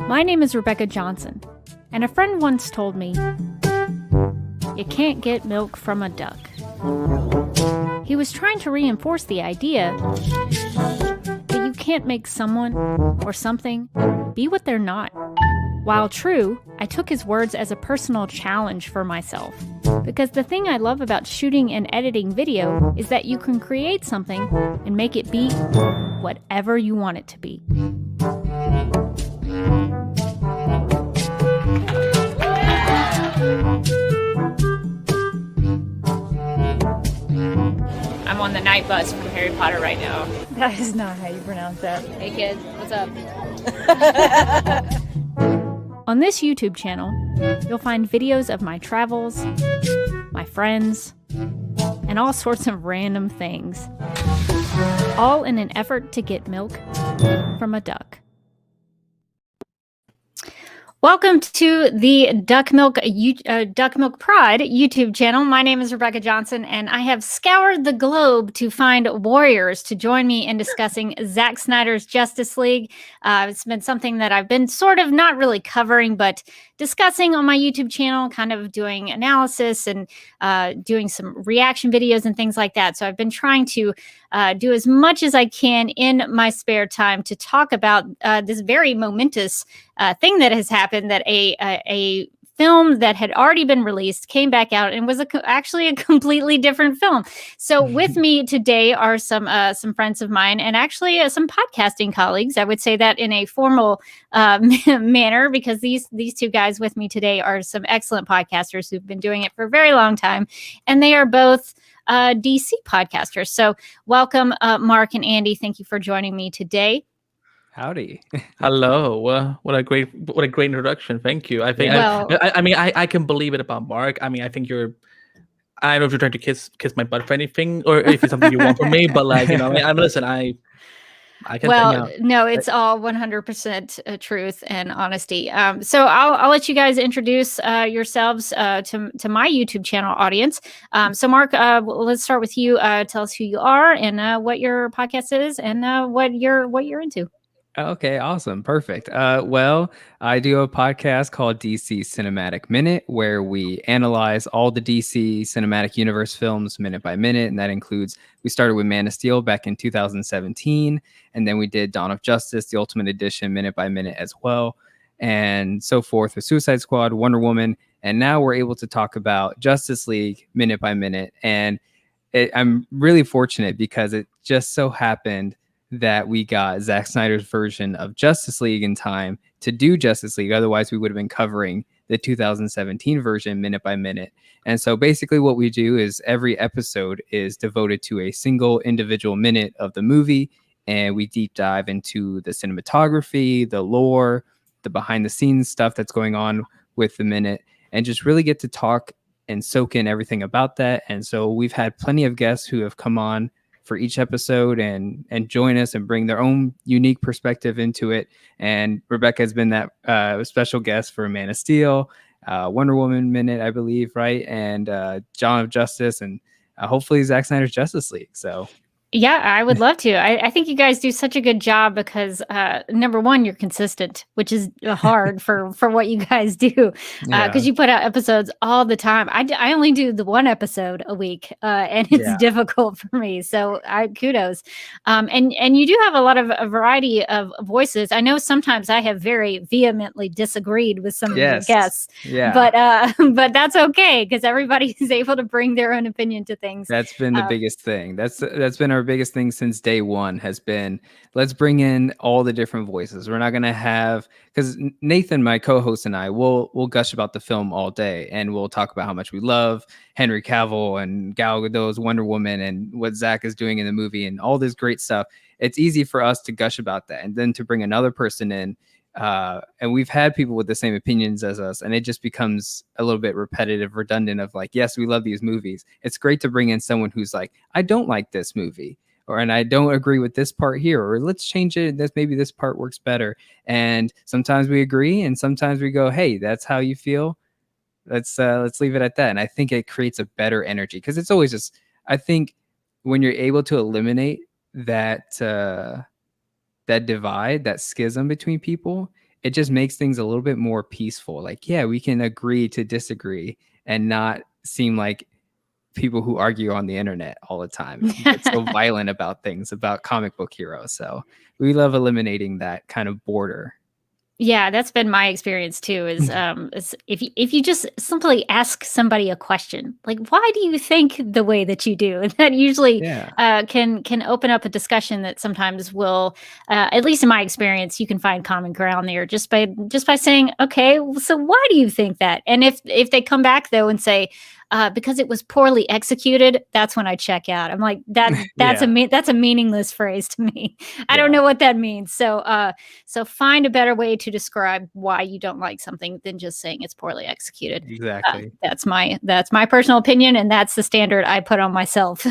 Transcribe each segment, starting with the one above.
My name is Rebecca Johnson, and a friend once told me, "You can't get milk from a duck." He was trying to reinforce the idea that you can't make someone or something be what they're not. While true, I took his words as a personal challenge for myself. Because the thing I love about shooting and editing video is that you can create something and make it be whatever you want it to be. I'm on the night bus from Harry Potter right now. That is not how you pronounce that. Hey kids, what's up? On this YouTube channel, you'll find videos of my travels, my friends, and all sorts of random things. All in an effort to get milk from a duck. Welcome to the DuckmilkProd YouTube channel. My name is Rebecca Johnson, and I have scoured the globe to find warriors to join me in discussing Zack Snyder's Justice League. It's been something that I've been sort of not really covering, but discussing on my YouTube channel, kind of doing analysis and doing some reaction videos and things like that. So I've been trying to do as much as I can in my spare time to talk about this very momentous thing that has happened, that a film that had already been released came back out and was actually a completely different film. So with me today are some friends of mine, and actually some podcasting colleagues. I would say that in a formal manner, because these two guys with me today are some excellent podcasters who've been doing it for a very long time, and they are both DC podcasters. So welcome, Mark and Andy. Thank you for joining me today. Howdy. Hello. What a great introduction. Thank you. I think I can believe it about Mark. I mean, I think I don't know if you're trying to kiss my butt for anything, or if it's something you want from me, but like, you know, I can. Well, no, it's all 100% truth and honesty. So I'll let you guys introduce yourselves to my YouTube channel audience. So Mark, let's start with you. Tell us who you are and what your podcast is and what you're into. Okay, awesome. Perfect. Well, I do a podcast called DC Cinematic Minute, where we analyze all the DC Cinematic Universe films minute by minute. And that includes, we started with Man of Steel back in 2017. And then we did Dawn of Justice, the Ultimate Edition, minute by minute as well. And so forth with Suicide Squad, Wonder Woman. And now we're able to talk about Justice League minute by minute. And I'm really fortunate because it just so happened that we got Zack Snyder's version of Justice League in time to do Justice League. Otherwise, we would have been covering the 2017 version minute by minute. And so basically what we do is every episode is devoted to a single individual minute of the movie. And we deep dive into the cinematography, the lore, the behind the scenes stuff that's going on with the minute, and just really get to talk and soak in everything about that. And so we've had plenty of guests who have come on for each episode and join us and bring their own unique perspective into it. And Rebecca has been that special guest for Man of Steel, Wonder Woman minute, I believe, right? And Dawn of Justice, and hopefully Zack Snyder's Justice League. So Yeah, I would love to. I think you guys do such a good job because number one, you're consistent, which is hard for what you guys do because you put out episodes all the time. I only do the one episode a week, and it's difficult for me. So kudos. And you do have a lot of a variety of voices. I know sometimes I have very vehemently disagreed with some of your guests, but that's okay because everybody is able to bring their own opinion to things. That's been the biggest thing. That's been our biggest thing since day one has been, let's bring in all the different voices. We're not going to have, because Nathan, my co-host, and I will gush about the film all day, and we'll talk about how much we love Henry Cavill and Gal Gadot's Wonder Woman and what Zack is doing in the movie and all this great stuff. It's easy for us to gush about that, and then to bring another person in. And we've had people with the same opinions as us, and it just becomes a little bit repetitive, redundant of like, yes, we love these movies. It's great to bring in someone who's like, I don't like this movie, and I don't agree with this part here, or let's change it. Maybe this part works better. And sometimes we agree, and sometimes we go, hey, that's how you feel. Let's leave it at that. And I think it creates a better energy, because it's always just, I think when you're able to eliminate that divide, that schism between people, it just makes things a little bit more peaceful. Like, yeah, we can agree to disagree and not seem like people who argue on the internet all the time. It's so violent about things, about comic book heroes. So we love eliminating that kind of border. Yeah, that's been my experience too. Is if you just simply ask somebody a question, like, why do you think the way that you do? And that usually can open up a discussion that sometimes will, at least in my experience, you can find common ground there just by saying, okay, so why do you think that? And if they come back though and say, because it was poorly executed, that's when I check out. I'm like, that's a meaningless phrase to me. I don't know what that means. So find a better way to describe why you don't like something than just saying it's poorly executed. Exactly. That's my personal opinion, and that's the standard I put on myself.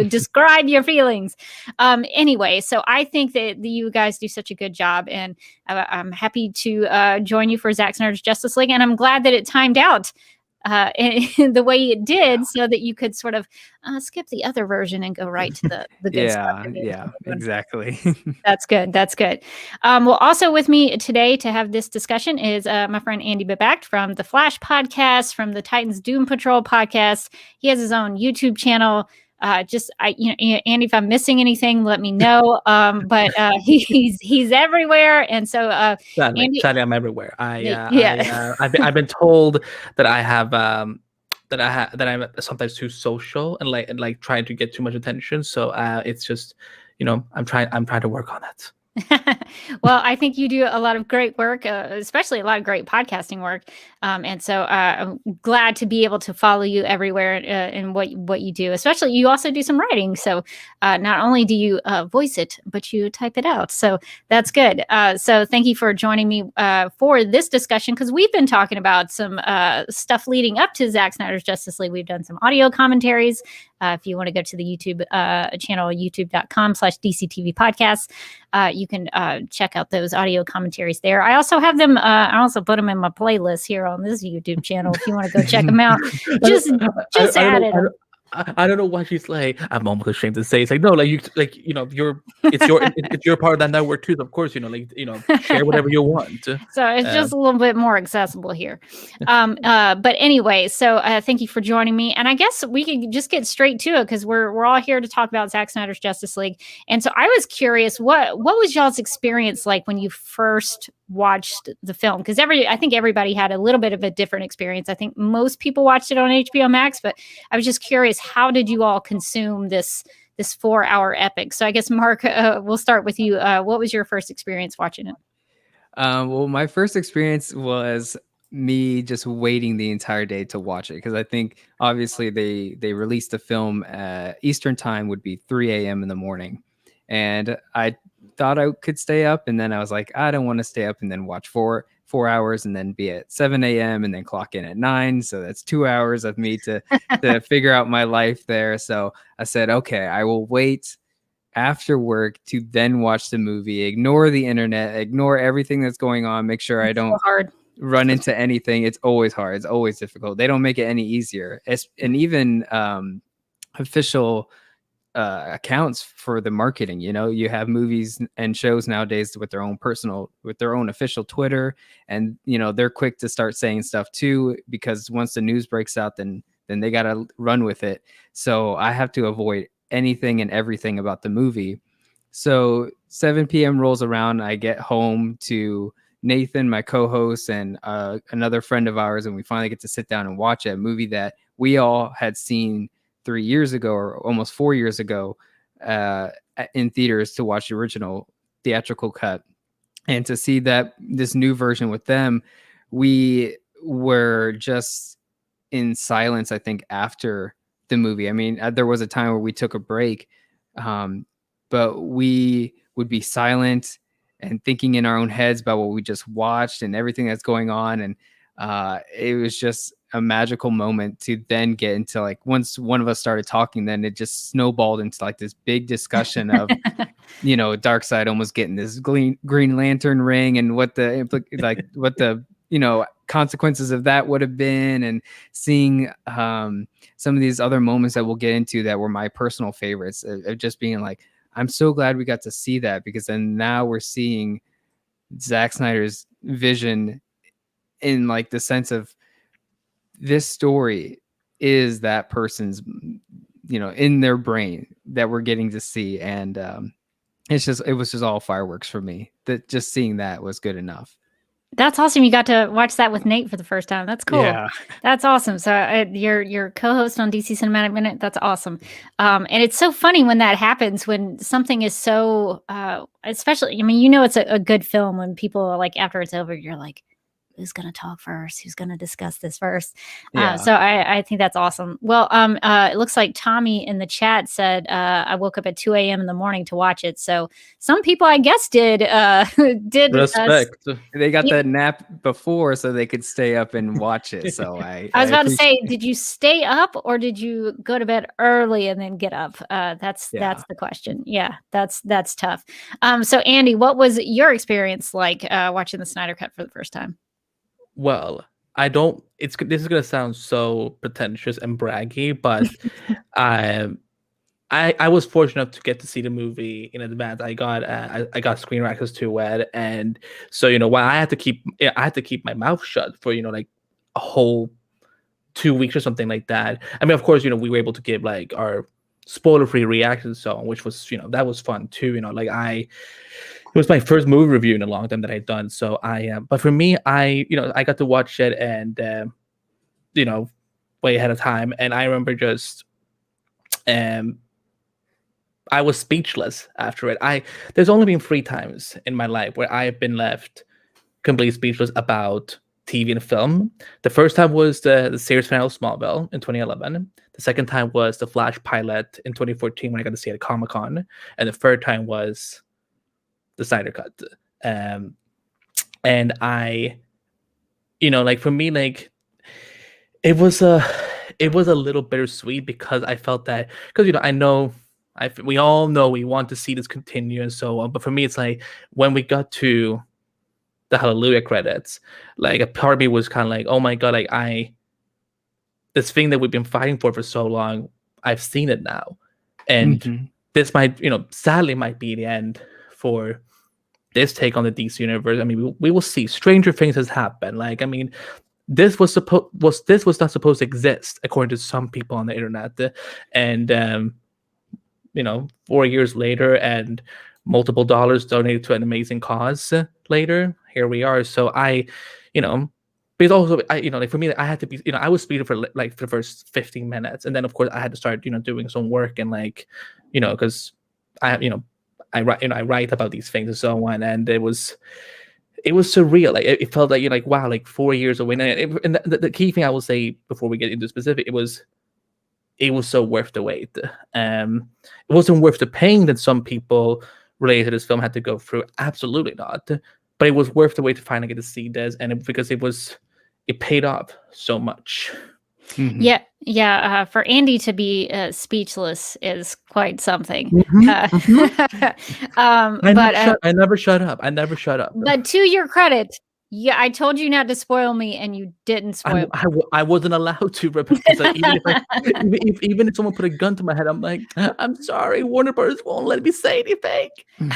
Describe your feelings. Anyway, so I think that you guys do such a good job, and I'm happy to join you for Zack Snyder's Justice League, and I'm glad that it timed out in the way it did, so that you could sort of skip the other version and go right to the good stuff. Yeah, exactly. That's good. Well, also with me today to have this discussion is my friend Andy Babact from the Flash podcast, from the Titans Doom Patrol podcast. He has his own YouTube channel. Andy, if I'm missing anything, let me know. But he's everywhere, and so sadly, I'm everywhere. I've been told that I'm sometimes too social and like trying to get too much attention. So it's just, I'm trying to work on that. Well, I think you do a lot of great work, especially a lot of great podcasting work. And so I'm glad to be able to follow you everywhere in what you do. Especially, you also do some writing. So not only do you voice it, but you type it out. So that's good. So thank you for joining me for this discussion, because we've been talking about some stuff leading up to Zack Snyder's Justice League. We've done some audio commentaries. If you want to go to the YouTube channel, youtube.com/DCTV podcasts, you can check out those audio commentaries there. I also have them. I also put them in my playlist here on this YouTube channel. If you want to go check them out, just add it. I don't know why she's like, I'm almost ashamed to say, it's like, no, it's your part of that network too. Of course, share whatever you want. So it's just a little bit more accessible here. But anyway, so thank you for joining me. And I guess we could just get straight to it, because we're all here to talk about Zack Snyder's Justice League. And so I was curious, what was y'all's experience like when you first watched the film? Because I think everybody had a little bit of a different experience. I think most people watched it on HBO Max, but I was just curious, how did you all consume this 4-hour epic? So I guess, Mark, we'll start with you. What was your first experience watching it? Well, my first experience was me just waiting the entire day to watch it, because I think obviously they released the film Eastern time would be 3 a.m. in the morning, and I thought I could stay up, and then I was like, I don't want to stay up and then watch four hours and then be at 7 a.m. and then clock in at 9. So that's 2 hours of me to figure out my life there. So I said, okay, I will wait after work to then watch the movie, ignore the internet, ignore everything that's going on, make sure I don't run into anything. It's always hard. It's always difficult. They don't make it any easier. And even official accounts for the marketing. You know, you have movies and shows nowadays with their own official Twitter, and you know they're quick to start saying stuff too, because once the news breaks out, then they gotta run with it. So I have to avoid anything and everything about the movie. So 7 p.m. rolls around, I get home to Nathan, my co-host, and another friend of ours, and we finally get to sit down and watch a movie that we all had seen 3 years ago, or almost 4 years ago, in theaters, to watch the original theatrical cut. And to see that this new version with them, we were just in silence, I think, after the movie. I mean, there was a time where we took a break, but we would be silent and thinking in our own heads about what we just watched and everything that's going on. And it was just a magical moment to then get into, like, once one of us started talking, then it just snowballed into like this big discussion of, you know, Darkseid almost getting this Green Lantern ring and what what the, you know, consequences of that would have been, and seeing some of these other moments that we'll get into that were my personal favorites, of just being like, I'm so glad we got to see that, because then now we're seeing Zack Snyder's vision in like the sense of this story is that person's, you know, in their brain that we're getting to see. And it was just all fireworks for me. That just seeing that was good enough. That's awesome. You got to watch that with Nate for the first time. That's cool. Yeah. That's awesome. So your co-host on DC Cinematic Minute. That's awesome. And it's so funny when that happens, when something is so, especially, I mean, you know, it's a good film when people are like, after it's over, you're like, who's going to talk first? Who's going to discuss this first? Yeah. So I think that's awesome. Well, it looks like Tommy in the chat said, I woke up at 2 a.m. in the morning to watch it. So some people, I guess, did respect. They got that nap before so they could stay up and watch it. So I was about to say, did you stay up or did you go to bed early and then get up? That's the question. Yeah, that's tough. So Andy, what was your experience like watching the Snyder Cut for the first time? Well, this is gonna sound so pretentious and braggy, but I was fortunate enough to get to see the movie in advance. I got screener access to it, and so, you know, while I had to keep my mouth shut for, you know, like a whole 2 weeks or something like that. I mean, of course, you know, we were able to give like our spoiler-free reactions and so on, which was, you know, that was fun too. You know, like it was my first movie review in a long time that I'd done. So but for me, I got to watch it and, you know, way ahead of time. And I remember just, I was speechless after it. There's only been 3 times in my life where I've been left completely speechless about TV and film. The first time was the series finale of Smallville in 2011. The second time was the Flash pilot in 2014 when I got to see it at Comic-Con. And the third time was the Snyder Cut. And I, you know, like for me, like it was a little bittersweet, because I felt that, because, you know, we all know we want to see this continue and so on. But for me, it's like when we got to the Hallelujah credits, like a part of me was kind of like, oh my God, like this thing that we've been fighting for so long, I've seen it now. And this might, you know, sadly might be the end for this take on the DC universe. I mean, we will see. Stranger things has happened. Like, I mean, this was not supposed to exist according to some people on the internet. And you know, 4 years later and multiple dollars donated to an amazing cause later, here we are. So you know, but also, you know, like for me, I had to be, you know, I was speeding for the first 15 minutes, and then of course I had to start, you know, doing some work, and like, you know, because I write about these things and so on, and it was surreal. Like it felt like, you know, like, wow, like 4 years away. And the key thing I will say before we get into specific, it was so worth the wait. It wasn't worth the pain that some people related to this film had to go through. Absolutely not. But it was worth the wait to finally get to see this, and because it paid off so much. Mm-hmm. Yeah. For Andy to be speechless is quite something. I never shut up. But to your credit, Yeah, I told you not to spoil me, and you didn't spoil me. I wasn't allowed to, because like, even if someone put a gun to my head, I'm like, I'm sorry, Warner Bros. Won't let me say anything.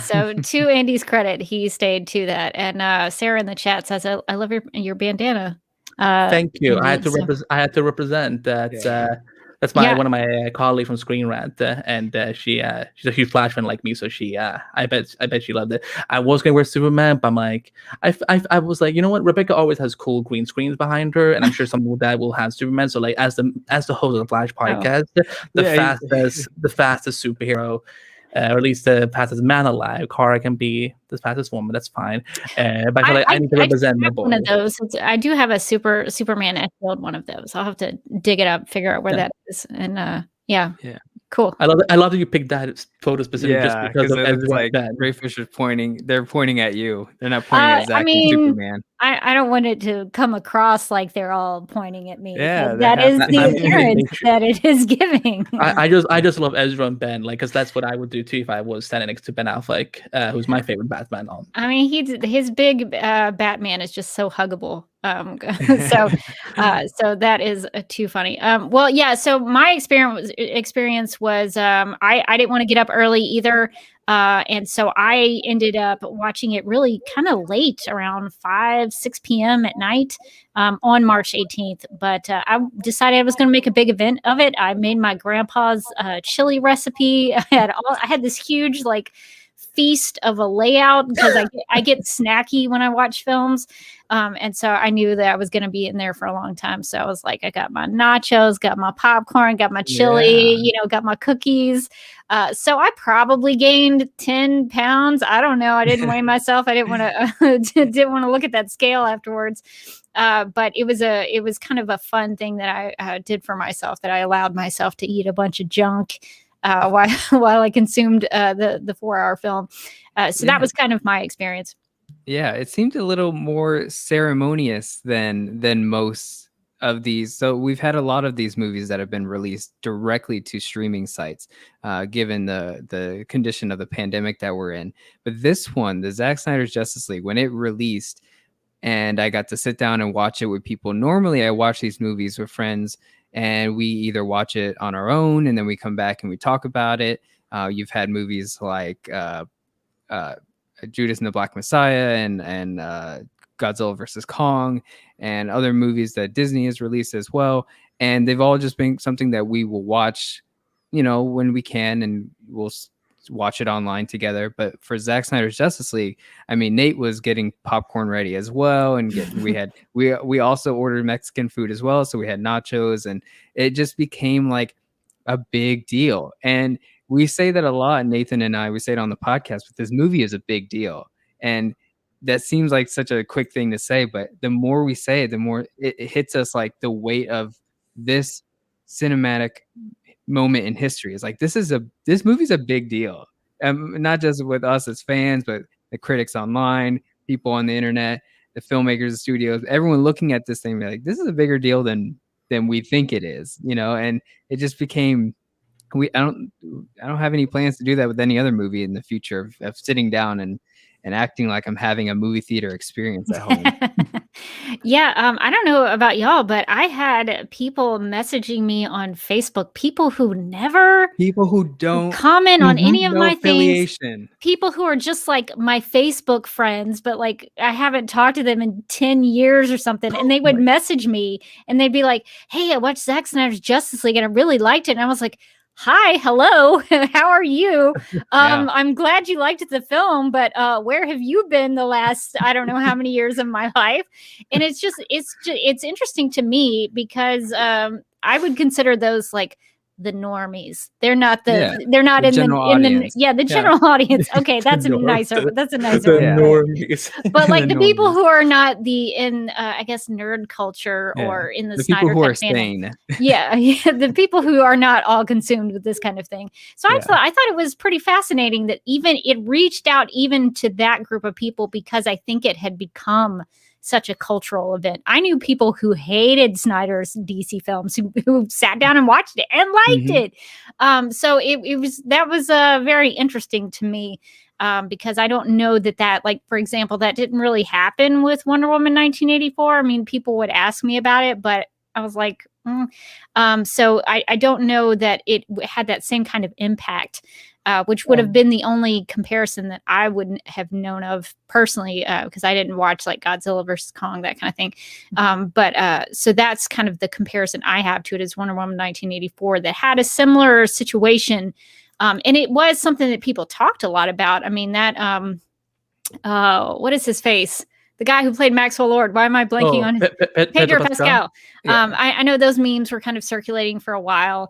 So to Andy's credit, he stayed to that. And Sarah in the chat says, I love your bandana. Thank you. Andy, I had to represent that. That's one of my colleagues from Screen Rant, and she's a huge Flash fan like me, so I bet she loved it. I was gonna wear Superman, but I'm like, I was like, you know what? Rebecca always has cool green screens behind her, and I'm sure some of that will have Superman. So like, as the host of the Flash podcast, the fastest superhero. Or at least the fastest man alive. Kara can be the fastest woman. That's fine. But I feel like I need to represent my boy. One of those. I do have a Superman Emerald one of those. I'll have to dig it up, figure out where that is, and yeah. Cool. I love that you picked that photo specifically just because of it's like Ray Fisher's pointing. They're pointing at you. They're not pointing at Zack and Superman. I don't want it to come across like they're all pointing at me. Yeah, that is the appearance that it is giving. I just love Ezra and Ben, like, because that's what I would do too if I was standing next to Ben Affleck, who's my favorite Batman. I mean, his big Batman is just so huggable. So that is too funny. Well, yeah. So my experience was I didn't want to get up early either. And so I ended up watching it really kind of late, around 6 p.m. at night on March 18th. But I decided I was going to make a big event of it. I made my grandpa's chili recipe. I had this huge feast of a layout because I get snacky when I watch films. And so I knew that I was going to be in there for a long time. So I was like, I got my nachos, got my popcorn, got my chili, got my cookies. So I probably gained 10 pounds. I don't know. I didn't weigh myself. I didn't want to look at that scale afterwards. But it was kind of a fun thing that I did for myself, that I allowed myself to eat a bunch of junk while I consumed the 4-hour film. So that was kind of my experience. Yeah, it seemed a little more ceremonious than most of these. So we've had a lot of these movies that have been released directly to streaming sites, given the condition of the pandemic that we're in. But this one, the Zack Snyder's Justice League, when it released, and I got to sit down and watch it with people. Normally, I watch these movies with friends, and we either watch it on our own, and then we come back and we talk about it. You've had movies like Judas and the Black Messiah and Godzilla versus Kong, and other movies that Disney has released as well. And they've all just been something that we will watch, when we can, and we'll watch it online together. But for Zack Snyder's Justice League, I mean, Nate was getting popcorn ready as well, and we also ordered Mexican food as well, so we had nachos, and it just became like a big deal. And we say that a lot, Nathan and I, we say it on the podcast, but this movie is a big deal. And that seems like such a quick thing to say, but the more we say it, the more it hits us, like the weight of this cinematic moment in history. It's like, this movie's a big deal. Not just with us as fans, but the critics online, people on the internet, the filmmakers, the studios, everyone looking at this thing, like, this is a bigger deal than we think it is, and it just became, I don't have any plans to do that with any other movie in the future, of sitting down and acting like I'm having a movie theater experience at home. Yeah, I don't know about y'all, but I had people messaging me on Facebook, people who don't comment on any of my things, people who are just like my Facebook friends, but like I haven't talked to them in 10 years or something, and they would message me and they'd be like, hey, I watched Zack Snyder's Justice League and I really liked it. And I was like, hi, hello, how are you? I'm glad you liked the film, but where have you been the last, I don't know how many years of my life? And it's interesting to me because I would consider those like the normies. They're not they're not in the general audience. Okay, that's a nicer. Normies. But like the people who are not I guess nerd culture or in the Snyder people who are sane. Yeah, the people who are not all consumed with this kind of thing. So I thought it was pretty fascinating that even it reached out even to that group of people, because I think it had become such a cultural event. I knew people who hated Snyder's DC films who sat down and watched it and liked it. So that was very interesting to me. because I don't know that, like, for example, that didn't really happen with Wonder Woman 1984. I mean, people would ask me about it, but I was like, so I don't know that it had that same kind of impact, which would have been the only comparison that I wouldn't have known of personally, because I didn't watch like Godzilla versus Kong, that kind of thing. But so that's kind of the comparison I have to it, is Wonder Woman 1984 that had a similar situation. And it was something that people talked a lot about. I mean, that, what is his face? The guy who played Maxwell Lord. Why am I blanking on his? Pedro Pascal. Yeah. I know those memes were kind of circulating for a while.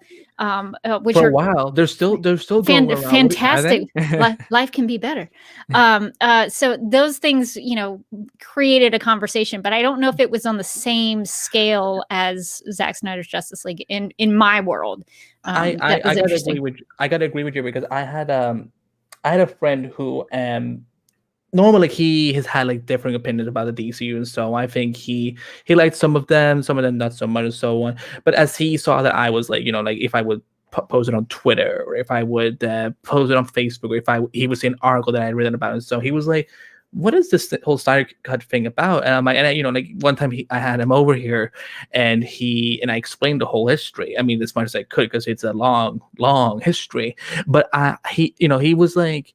Which for are a while. They're still going around. Fantastic. Life can be better. So those things, created a conversation, but I don't know if it was on the same scale as Zack Snyder's Justice League in my world. I gotta agree with you because I had a friend who normally he has had like different opinions about the DCU, and so I think he liked some of them not so much, and so on. But as he saw that I was like, like if I would post it on Twitter, or if I would post it on Facebook, or if he would see an article that I had written about it, so he was like, "What is this whole Snyder Cut thing about?" And I'm like, like one time I had him over here, and I explained the whole history. I mean, as much as I could because it's a long, long history. But he was like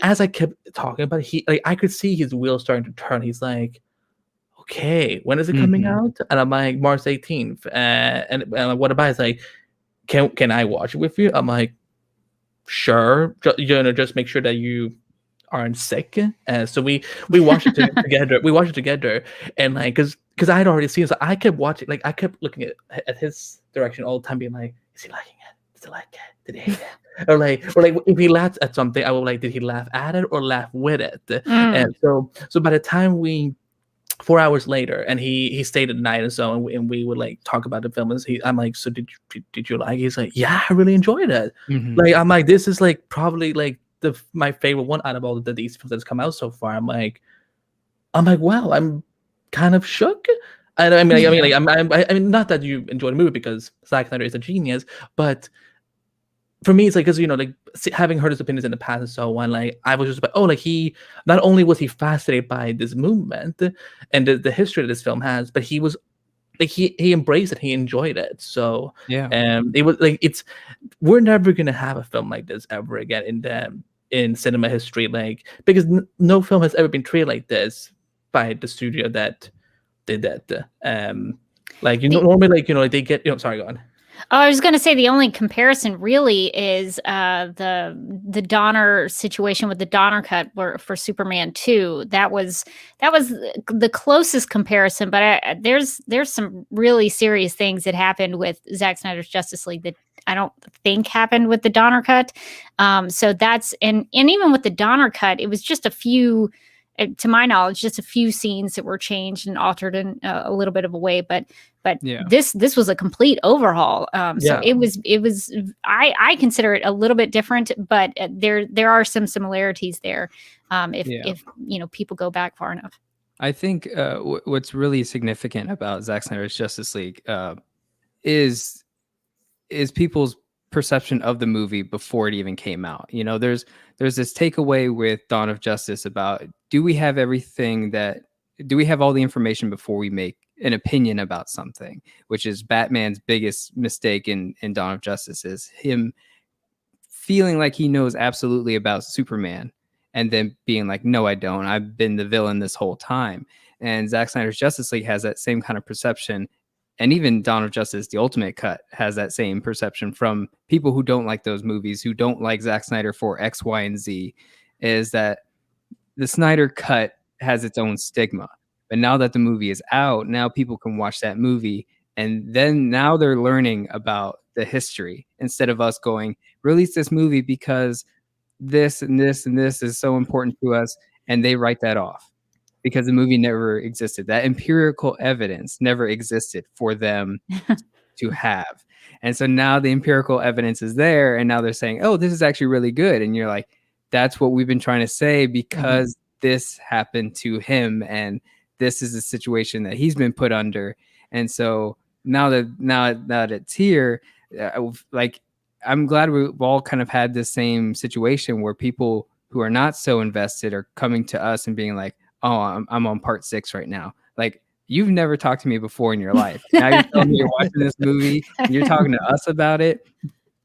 as I kept talking about it, I could see his wheels starting to turn. He's like, okay, when is it coming out? And I'm like, March 18th. And what about it? It's like, can I watch it with you? I'm like, sure. Just make sure that you aren't sick. So we watched it together. We watched it together, and like, because I had already seen it, so I kept watching. Like, I kept looking at his direction all the time, being like, is he liking it? Does he like it? Did he hate it? Or like if he laughed at something, I would like, did he laugh at it or laugh with it? And so by the time 4 hours later, and he stayed at night and so, and we would like talk about the film, and I'm like, so did you like it? He's like, yeah, I really enjoyed it. Like, I'm like, this is like probably like my favorite one out of all the DC films that's come out so far. I'm like, wow, I'm kind of shook. I mean, not that you enjoy the movie because Zack Snyder is a genius, but for me, it's like, because like having heard his opinions in the past and so on, like I was just like, oh, like he not only was he fascinated by this movement and the history that this film has, but he was like he embraced it, he enjoyed it. So yeah, it was like we're never gonna have a film like this ever again in cinema history, like because no film has ever been treated like this by the studio that did that. Normally, like they get sorry, go on. Oh, I was going to say the only comparison really is the Donner situation with the Donner cut for Superman 2. That was the closest comparison, but there's some really serious things that happened with Zack Snyder's Justice League that I don't think happened with the Donner cut. So that's and even with the Donner cut, it was just a few. To my knowledge, just a few scenes that were changed and altered in a little bit of a way, but yeah. This was a complete overhaul. So it was I consider it a little bit different, but there are some similarities there. If people go back far enough. I think what's really significant about Zack Snyder's Justice League is people's perception of the movie before it even came out. There's this takeaway with Dawn of Justice about, do we have all the information before we make an opinion about something, which is Batman's biggest mistake in Dawn of Justice, is him feeling like he knows absolutely about Superman and then being like, no, I don't. I've been the villain this whole time. And Zack Snyder's Justice League has that same kind of perception. And even Dawn of Justice, the Ultimate Cut, has that same perception from people who don't like those movies, who don't like Zack Snyder for X, Y, and Z, is that the Snyder Cut has its own stigma. But now that the movie is out, now people can watch that movie. And then now they're learning about the history, instead of us going, release this movie because this and this and this is so important to us. And they write that off, because the movie never existed. That empirical evidence never existed for them to have. And so now the empirical evidence is there, and now they're saying, oh, this is actually really good. And you're like, that's what we've been trying to say, because this happened to him, and this is the situation that he's been put under. And so now that it's here, like, I'm glad we've all kind of had the same situation where people who are not so invested are coming to us and being like, oh, I'm on part 6 right now. Like, you've never talked to me before in your life. Now you're telling me you're watching this movie and you're talking to us about it.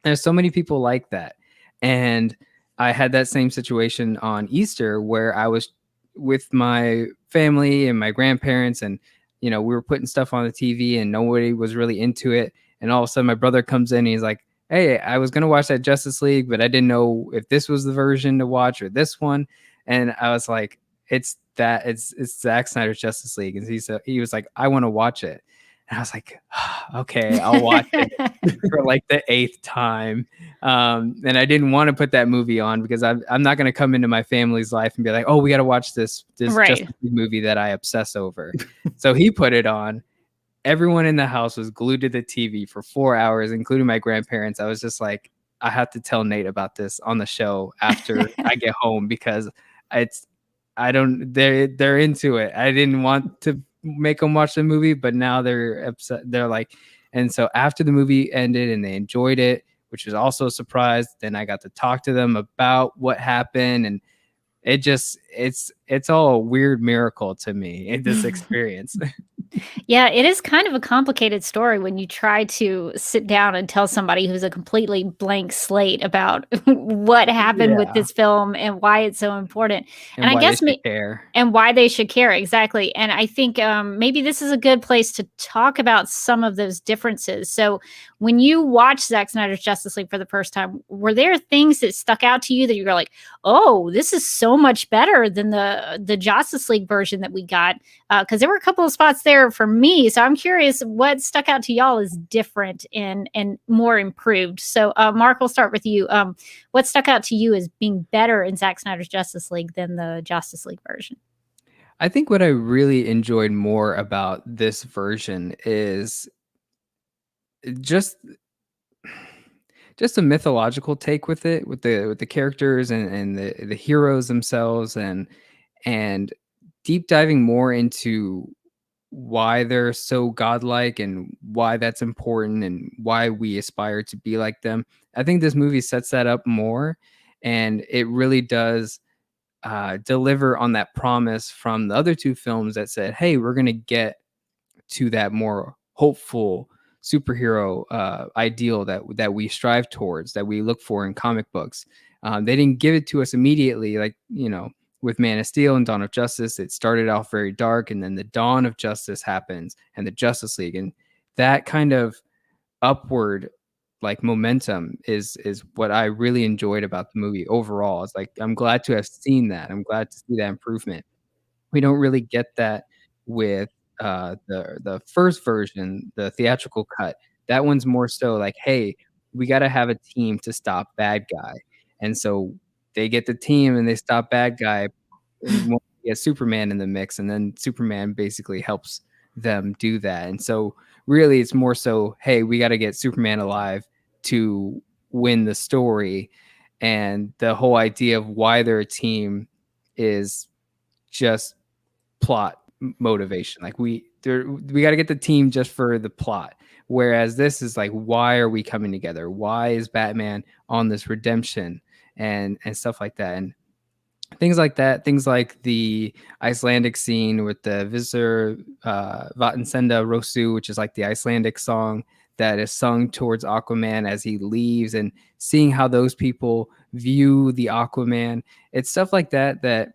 There's so many people like that. And I had that same situation on Easter where I was with my family and my grandparents, and we were putting stuff on the TV and nobody was really into it. And all of a sudden my brother comes in and he's like, hey, I was going to watch that Justice League, but I didn't know if this was the version to watch or this one. And I was like, it's Zack Snyder's Justice League. And he was like, I want to watch it. And I was like, okay, I'll watch it for like the 8th time. And I didn't want to put that movie on because I'm not going to come into my family's life and be like, oh, we got to watch this Right. Justice League movie that I obsess over. So he put it on. Everyone in the house was glued to the TV for 4 hours, including my grandparents. I was just like, I have to tell Nate about this on the show after I get home because they're into it. I didn't want to make them watch the movie, but now they're upset. They're like, and so after the movie ended and they enjoyed it, which was also a surprise, then I got to talk to them about what happened, and it's all a weird miracle to me in this experience. Yeah, it is kind of a complicated story when you try to sit down and tell somebody who's a completely blank slate about what happened with this film and why it's so important. And I guess care. And why they should care, exactly. And I think maybe this is a good place to talk about some of those differences. So when you watch Zack Snyder's Justice League for the first time, were there things that stuck out to you that you were like, oh, this is so much better than the Justice League version that we got? Because there were a couple of spots there for me. So I'm curious what stuck out to y'all as different and more improved. So Mark, we'll start with you. What stuck out to you as being better in Zack Snyder's Justice League than the Justice League version? I think what I really enjoyed more about this version is just a mythological take with it, with the characters and the heroes themselves, and deep diving more into why they're so godlike and why that's important and why we aspire to be like them. I think this movie sets that up more, and it really does deliver on that promise from the other 2 films that said, hey, we're going to get to that more hopeful superhero ideal that we strive towards, that we look for in comic books. They didn't give it to us immediately, like, with Man of Steel and Dawn of Justice. It started off very dark, and then the Dawn of Justice happens and the Justice League, and that kind of upward like momentum is what I really enjoyed about the movie overall. It's like, I'm glad to have seen that. I'm glad to see that improvement. We don't really get that with the first version, the theatrical cut. That one's more so like, hey, we got to have a team to stop bad guy, and so they get the team and they stop bad guy, and get Superman in the mix, and then Superman basically helps them do that. And so really it's more so, hey, we got to get Superman alive to win the story. And the whole idea of why they're a team is just plot motivation. Like we got to get the team just for the plot. Whereas this is like, why are we coming together? Why is Batman on this redemption and stuff like that? And things like that, things like the Icelandic scene with the Visur Vatnsenda Rosu, which is like the Icelandic song that is sung towards Aquaman as he leaves, and seeing how those people view the Aquaman. It's stuff like that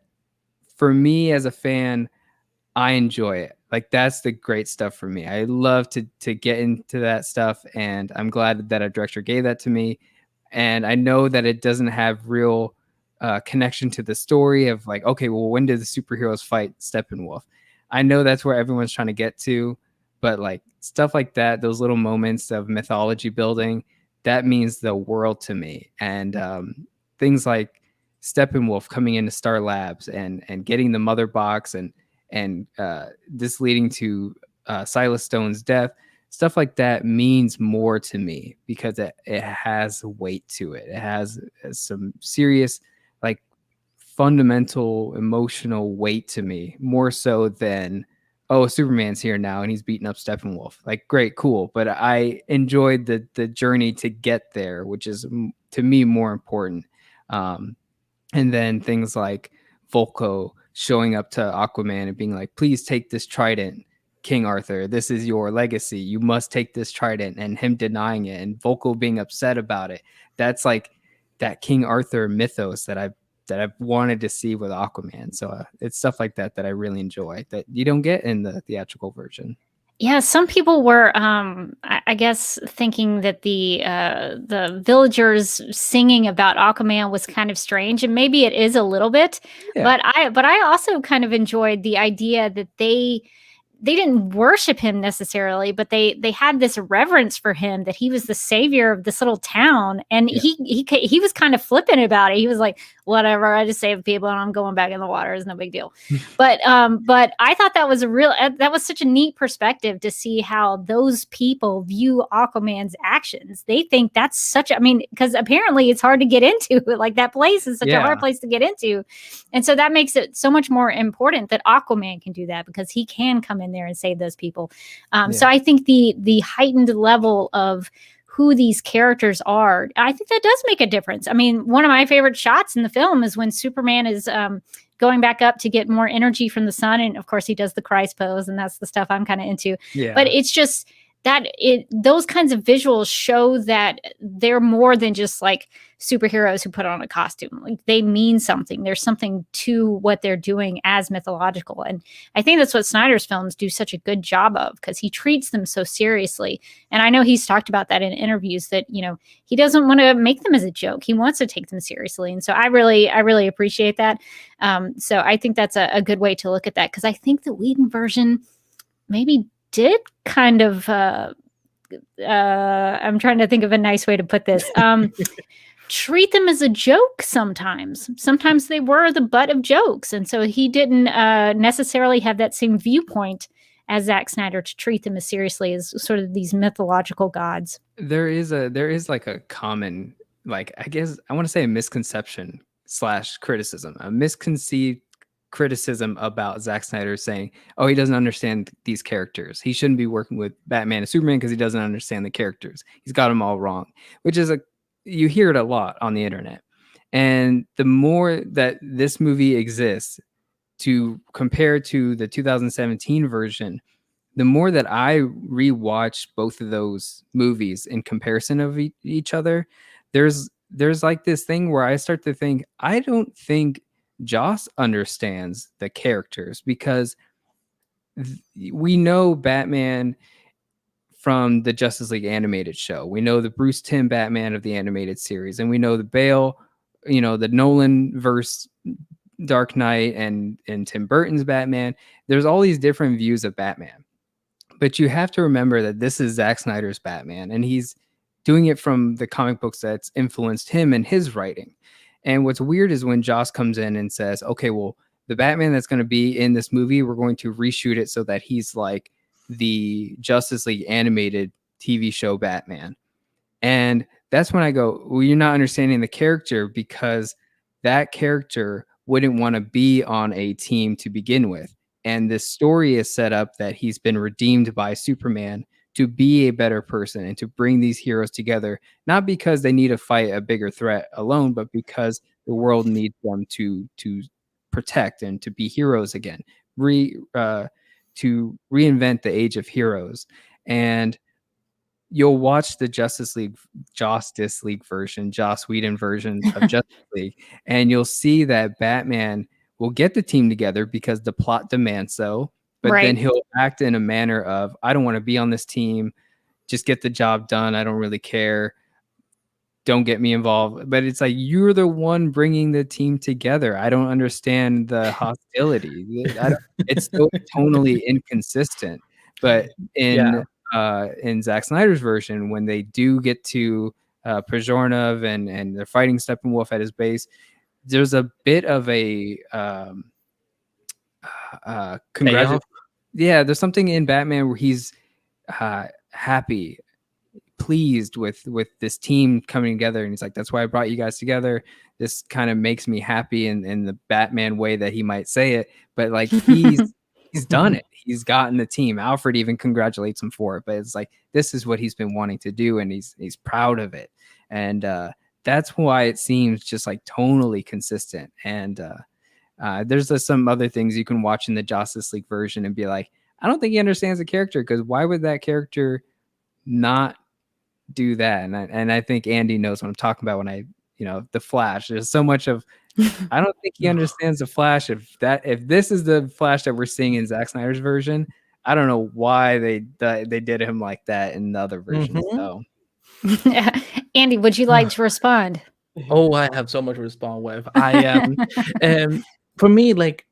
for me as a fan, I enjoy it. Like, that's the great stuff for me. I love to get into that stuff, and I'm glad that a director gave that to me. And I know that it doesn't have real connection to the story of like, okay, well, when did the superheroes fight Steppenwolf? I know that's where everyone's trying to get to, but like stuff like that, those little moments of mythology building, that means the world to me. And things like Steppenwolf coming into Star Labs and getting the mother box and this leading to Silas Stone's death, stuff like that means more to me because it has weight to it. It has some serious, like, fundamental emotional weight to me, more so than, oh, Superman's here now and he's beating up Steppenwolf. Like, great, cool. But I enjoyed the journey to get there, which is to me more important. And then things like Volko showing up to Aquaman and being like, please take this trident, King Arthur. This is your legacy. You must take this trident, and him denying it and Volko being upset about it. That's like that King Arthur mythos that I've wanted to see with Aquaman. So it's stuff like that I really enjoy that you don't get in the theatrical version. Yeah, some people were, I guess, thinking that the villagers singing about Aquaman was kind of strange, and maybe it is a little bit. Yeah. But I also kind of enjoyed the idea that they didn't worship him necessarily, but they had this reverence for him, that he was the savior of this little town, and he was kind of flippant about it. He was like, whatever, I just saved people and I'm going back in the water. It's no big deal. But I thought that was that was such a neat perspective to see how those people view Aquaman's actions. They think that's because apparently it's hard to get into. Like, that place is such a hard place to get into. And so that makes it so much more important that Aquaman can do that, because he can come in there and save those people. So I think the heightened level of who these characters are, I think that does make a difference. I mean, one of my favorite shots in the film is when Superman is going back up to get more energy from the sun. And of course he does the Christ pose, and that's the stuff I'm kind of into. Yeah. But it's just that those kinds of visuals show that they're more than just like superheroes who put on a costume. Like, they mean something. There's something to what they're doing as mythological. And I think that's what Snyder's films do such a good job of, because he treats them so seriously. And I know he's talked about that in interviews, that, he doesn't want to make them as a joke. He wants to take them seriously. And so I really appreciate that. So I think that's a good way to look at that, because I think the Whedon version maybe did kind of I'm trying to think of a nice way to put this. Treat them as a joke sometimes. Sometimes they were the butt of jokes. And so he didn't necessarily have that same viewpoint as Zack Snyder to treat them as seriously as sort of these mythological gods. There is like a common, like, I guess I want to say a misconception / criticism, a misconceived criticism about Zack Snyder saying, oh, he doesn't understand these characters. He shouldn't be working with Batman and Superman because he doesn't understand the characters. He's got them all wrong, which is you hear it a lot on the internet. And the more that this movie exists to compare to the 2017 version, the more that I rewatch both of those movies in comparison of each other, there's like this thing where I start to think, I don't think Joss understands the characters, because we know Batman from the Justice League animated show. We know the Bruce Timm Batman of the animated series, and we know the Bale, the Nolan verse Dark Knight and Tim Burton's Batman. There's all these different views of Batman, but you have to remember that this is Zack Snyder's Batman, and he's doing it from the comic books that's influenced him and his writing. And what's weird is when Joss comes in and says, okay, well, the Batman that's going to be in this movie, we're going to reshoot it so that he's like the Justice League animated TV show Batman. And that's when I go, well, you're not understanding the character, because that character wouldn't want to be on a team to begin with. And this story is set up that he's been redeemed by Superman to be a better person and to bring these heroes together, not because they need to fight a bigger threat alone, but because the world needs them to protect and to be heroes again, to reinvent the age of heroes. And you'll watch the Justice League version, Joss Whedon version of Justice League, and you'll see that Batman will get the team together because the plot demands so. But then he'll act in a manner of, I don't want to be on this team. Just get the job done. I don't really care. Don't get me involved. But it's like, you're the one bringing the team together. I don't understand the hostility. It's so tonally inconsistent. But in Zack Snyder's version, when they do get to Pajornov and they're fighting Steppenwolf at his base, there's a bit of a there's something in Batman where he's happy, pleased with this team coming together, and he's like, that's why I brought you guys together. This kind of makes me happy in the Batman way that he might say it, but like he's done it. He's gotten the team. Alfred even congratulates him for it, but it's like, this is what he's been wanting to do, and he's proud of it. And that's why it seems just like tonally consistent. And there's some other things you can watch in the Justice League version and be like, I don't think he understands the character, because why would that character not do that? And I think Andy knows what I'm talking about when I, the Flash. There's so much of, I don't think he understands the Flash. If this is the Flash that we're seeing in Zack Snyder's version, I don't know why they did him like that in the other version. So, Andy, would you like to respond? Oh, I have so much to respond with. For me, like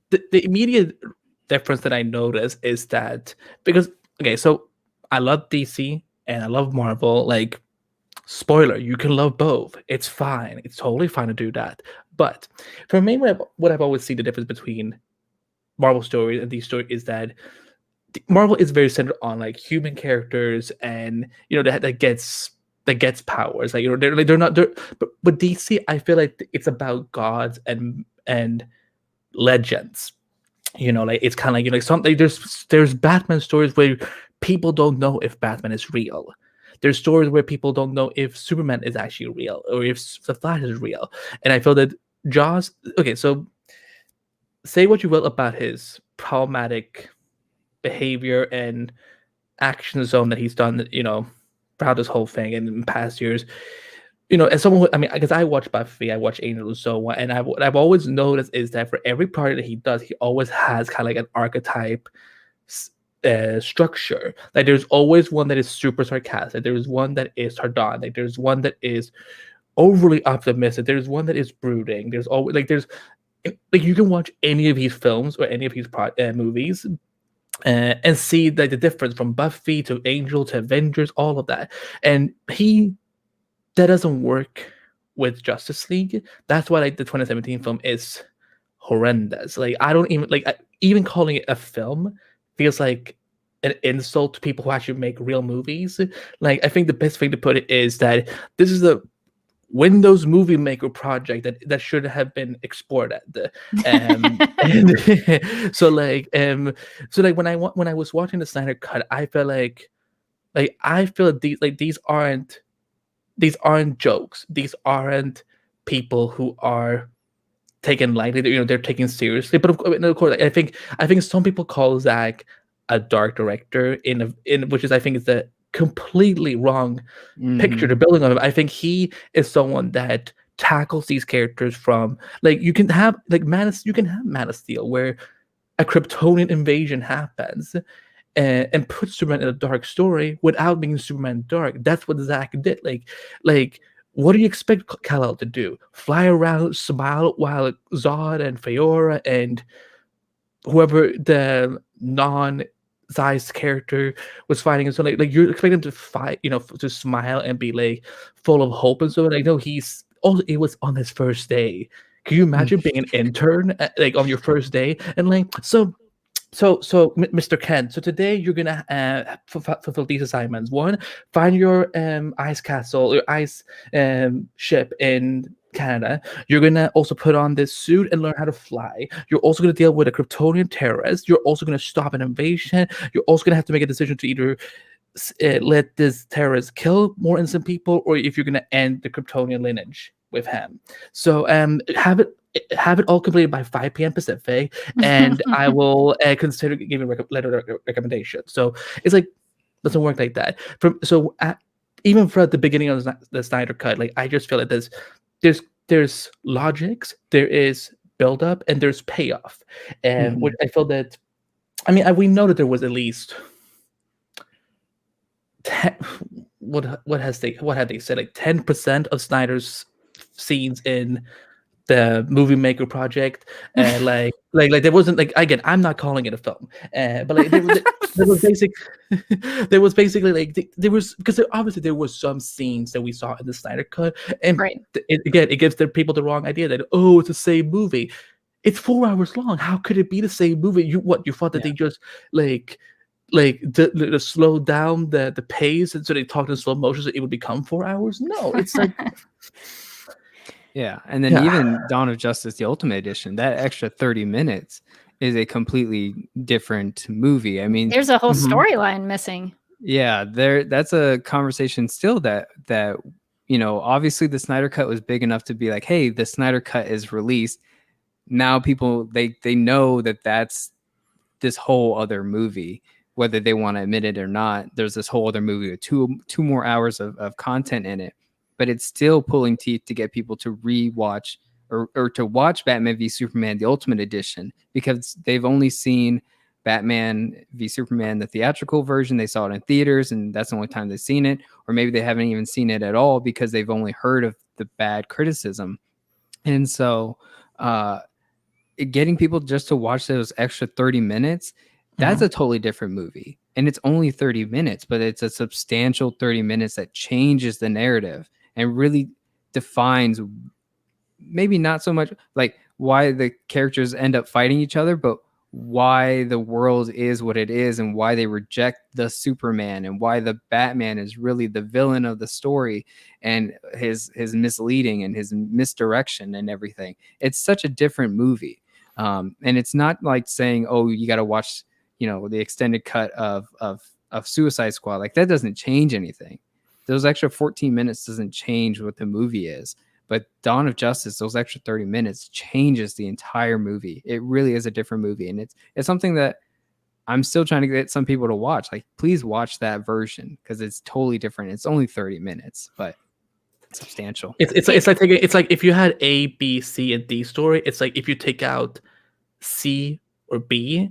the immediate difference that I notice is that because so I love DC and I love Marvel. Like, spoiler, you can love both. It's fine. It's totally fine to do that. But for me, what I've always seen the difference between Marvel stories and these stories is that Marvel is very centered on like human characters, and that gets powers. Like, they're not. But DC, I feel like it's about gods and legends. Like, it's kind of like something. There's Batman stories where people don't know if Batman is real. There's stories where people don't know if Superman is actually real or if the Flash is real. And I feel that Jaws. Okay, so say what you will about his problematic behavior and action zone that he's done, throughout this whole thing and in past years. As someone because I watch Buffy, I watch Angel and so on, and what I've always noticed is that for every part that he does, he always has kind of like an archetype structure. Like, there's always one that is super sarcastic. There's one that is sardonic. There's one that is overly optimistic. There's one that is brooding. There's always you can watch any of his films or any of his movies and see like the difference from Buffy to Angel to Avengers, all of that. And that doesn't work with Justice League. That's why the 2017 film is horrendous. Like, I don't even calling it a film feels like an insult to people who actually make real movies. Like, I think the best thing to put it is that this is the Windows Movie Maker project that should have been exported. So when I was watching the Snyder Cut, I felt like these aren't jokes. These aren't people who are taken lightly. They're taken seriously. But of course, I think some people call Zack a dark director in which is, I think, is the completely wrong picture they're building of him. I think he is someone that tackles these characters from, like, you can have Man of Steel, where a Kryptonian invasion happens and puts Superman in a dark story without being Superman dark. That's what Zack did. Like what do you expect Kal-El to do? Fly around, smile while Zod and Fiora and whoever the non-Zeiss character was fighting, and so like you expect him to fight, to smile and be like full of hope and so. And I know it was on his first day. Can you imagine being an intern on your first day and so Mr. Kent, so today you're gonna fulfill these assignments. One, find your ice castle or ice ship in Canada. You're gonna also put on this suit and learn how to fly. You're also gonna deal with a Kryptonian terrorist. You're also gonna stop an invasion. You're also gonna have to make a decision to either let this terrorist kill more innocent people, or if you're gonna end the Kryptonian lineage with him. So have it all completed by 5 p.m. Pacific, and I will consider giving letter recommendation. So it's like, doesn't work like that. Even for at the beginning of the Snyder Cut, like, I just feel like there's logics, there is build up, and there's payoff, and which I feel that, we know that there was at least 10, what have they said, like 10% of Snyder's scenes in the Movie Maker project, and like there wasn't, like, again, I'm not calling it a film, but like there was basically like because obviously there was some scenes that we saw in the Snyder Cut, and right. It gives the people the wrong idea that, oh, it's the same movie. It's 4 hours long. How could it be the same movie? You thought that they just to slow down the pace, and so they talked in slow motion so it would become 4 hours? No, it's like. Yeah, and then even Dawn of Justice, the Ultimate Edition, that extra 30 minutes is a completely different movie. There's a whole storyline missing. Yeah, that's a conversation still that obviously the Snyder Cut was big enough to be like, hey, the Snyder Cut is released. Now people, they know that that's this whole other movie, whether they want to admit it or not. There's this whole other movie with two more hours of content in it, but it's still pulling teeth to get people to rewatch or to watch Batman v Superman, the Ultimate Edition, because they've only seen Batman v Superman, the theatrical version. They saw it in theaters, and that's the only time they've seen it. Or maybe they haven't even seen it at all because they've only heard of the bad criticism. And so getting people just to watch those extra 30 minutes, that's a totally different movie. And it's only 30 minutes, but it's a substantial 30 minutes that changes the narrative and really defines, maybe not so much like why the characters end up fighting each other, but why the world is what it is and why they reject the Superman and why the Batman is really the villain of the story and his misleading and his misdirection and everything. It's such a different movie. And it's not like saying, oh, you got to watch, the extended cut of Suicide Squad. Like, that doesn't change anything. Those extra 14 minutes doesn't change what the movie is. But Dawn of Justice, those extra 30 minutes changes the entire movie. It really is a different movie. And it's something that I'm still trying to get some people to watch. Like, please watch that version because it's totally different. It's only 30 minutes, but it's substantial. It's like if you had A, B, C, and D story, it's like if you take out C or B,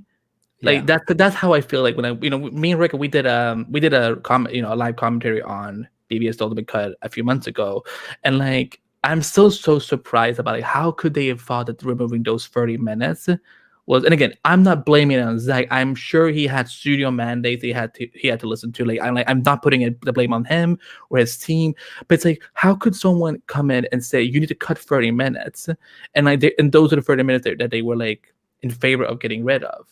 like that's how I feel like when me and Rick, we did a live commentary on BBS The Ultimate Cut a few months ago, and like I'm still so surprised about like how could they have thought that removing those 30 minutes was. And again, I'm not blaming it on Zack. I'm sure he had studio mandates he had to listen to. I'm not putting the blame on him or his team, but it's like, how could someone come in and say you need to cut 30 minutes, and and those are the 30 minutes that they were like in favor of getting rid of,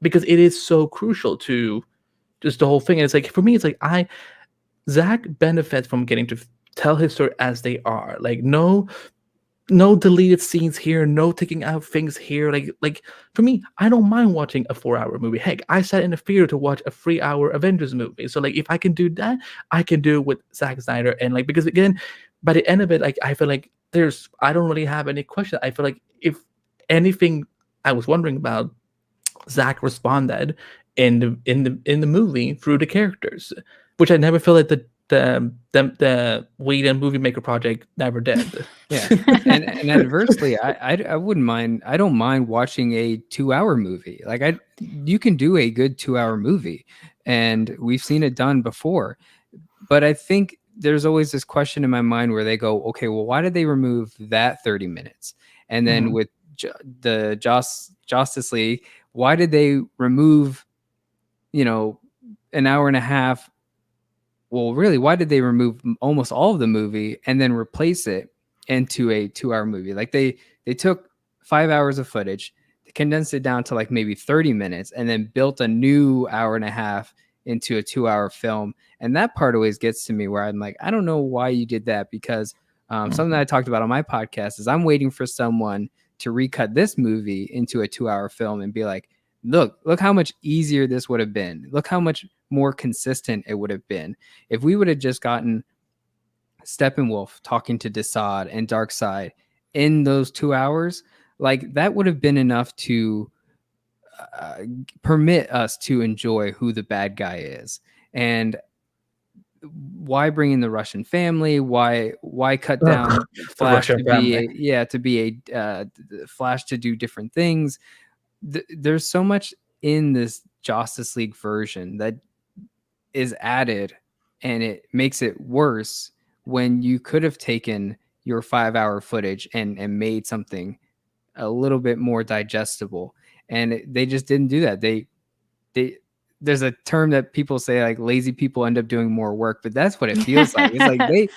because it is so crucial to just the whole thing. And it's like, for me, it's like Zack benefits from getting to tell his story as they are. Like, no deleted scenes here, no taking out things here. Like for me, I don't mind watching a 4-hour movie. Heck, I sat in the theater to watch a 3-hour Avengers movie. So like, if I can do that, I can do it with Zack Snyder. And like, because again, by the end of it, like I feel like I don't really have any question. I feel like if anything I was wondering about, Zack responded in the movie through the characters, which I never feel like the Whedon movie maker project never did. Yeah, and adversely, I wouldn't mind. I don't mind watching a 2-hour movie. Like you can do a good 2-hour movie, and we've seen it done before. But I think there's always this question in my mind where they go, okay, well, why did they remove that 30 minutes? And then with the Justice League, why did they remove, an hour and a half? Well, really, why did they remove almost all of the movie and then replace it into a 2-hour movie? Like they took 5 hours of footage, condensed it down to like maybe 30 minutes, and then built a new hour and a half into a 2-hour film. And that part always gets to me where I'm like, I don't know why you did that, because something that I talked about on my podcast is I'm waiting for someone to recut this movie into a 2-hour film and be like, look how much easier this would have been. Look how much more consistent it would have been if we would have just gotten Steppenwolf talking to Desaad and Darkseid in those 2 hours. Like, that would have been enough to permit us to enjoy who the bad guy is. And why bring in the Russian family? Why cut down Flash to be a Flash to do different things? There's so much in this Justice League version that is added, and it makes it worse when you could have taken your 5-hour footage and made something a little bit more digestible. And they just didn't do that. They there's a term that people say, like, lazy people end up doing more work, but that's what it feels like. It's like they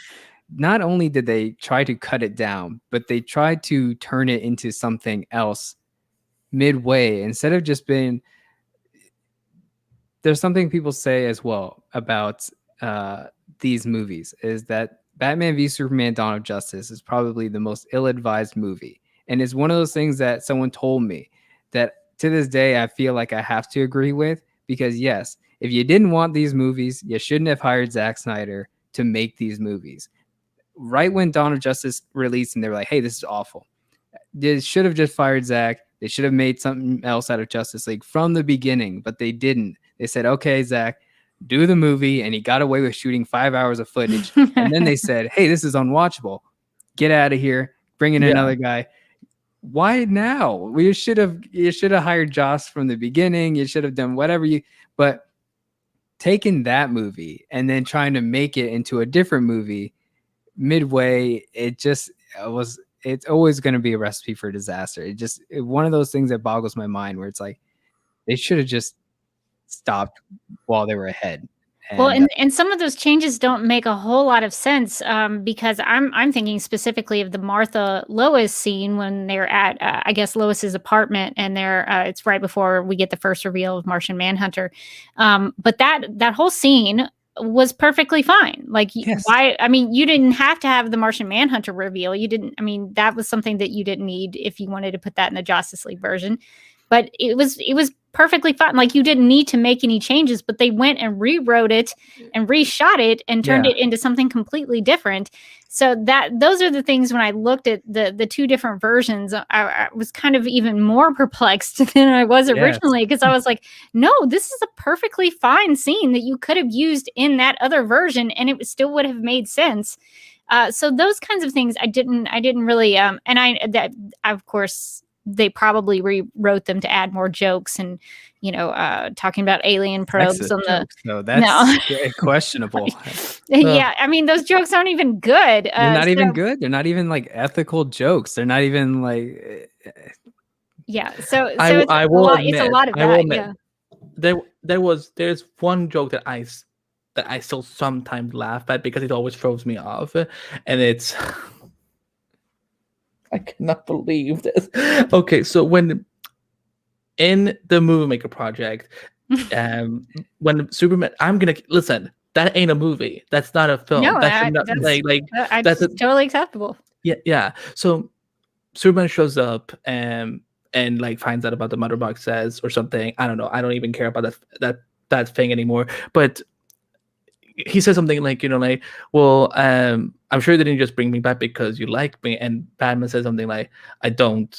not only did they try to cut it down, but they tried to turn it into something else midway, instead of just being. There's something people say as well about these movies, is that Batman v Superman Dawn of Justice is probably the most ill-advised movie. And it's one of those things that someone told me that to this day I feel like I have to agree with, because yes, if you didn't want these movies, you shouldn't have hired Zack Snyder to make these movies. Right when Dawn of Justice released, and they were like, "Hey, this is awful." They should have just fired Zack. They should have made something else out of Justice League from the beginning, but they didn't. They said, "Okay, Zack, do the movie," and he got away with shooting 5 hours of footage. And then they said, "Hey, this is unwatchable. Get out of here. Bring in another guy." Why now? You should have hired Joss from the beginning. You should have done whatever but taking that movie and then trying to make it into a different movie midway, it's always going to be a recipe for disaster. It's one of those things that boggles my mind, where it's like they should have just stopped while they were ahead. And some of those changes don't make a whole lot of sense, because I'm thinking specifically of the Martha Lois scene when they're at I guess Lois's apartment, and it's right before we get the first reveal of Martian Manhunter. But that whole scene was perfectly fine. Like, why? I mean, you didn't have to have the Martian Manhunter reveal. You didn't. I mean, that was something that you didn't need if you wanted to put that in the Justice League version. But it was perfectly fine. Like, you didn't need to make any changes, but they went and rewrote it and reshot it and turned it into something completely different. So those are the things, when I looked at the two different versions, I was kind of even more perplexed than I was originally, because I was like, no, this is a perfectly fine scene that you could have used in that other version and it still would have made sense. So those kinds of things I didn't really, of course, they probably rewrote them to add more jokes and, talking about alien probes on the. No, that's questionable. Yeah, I mean, those jokes aren't even good. They're not even good. They're not even like ethical jokes. They're not even like. Yeah, so I will admit, it's a lot of that. There's one joke that I still sometimes laugh at because it always throws me off, and it's. I cannot believe this. Okay, so when in the Movie Maker project, when Superman, I'm gonna listen. That ain't a movie. That's not a film. No, that's totally acceptable. Yeah. So Superman shows up and like finds out about the mother box says or something. I don't know. I don't even care about that thing anymore. But he says something like, well, I'm sure they didn't just bring me back because you like me. And Batman says something like, I don't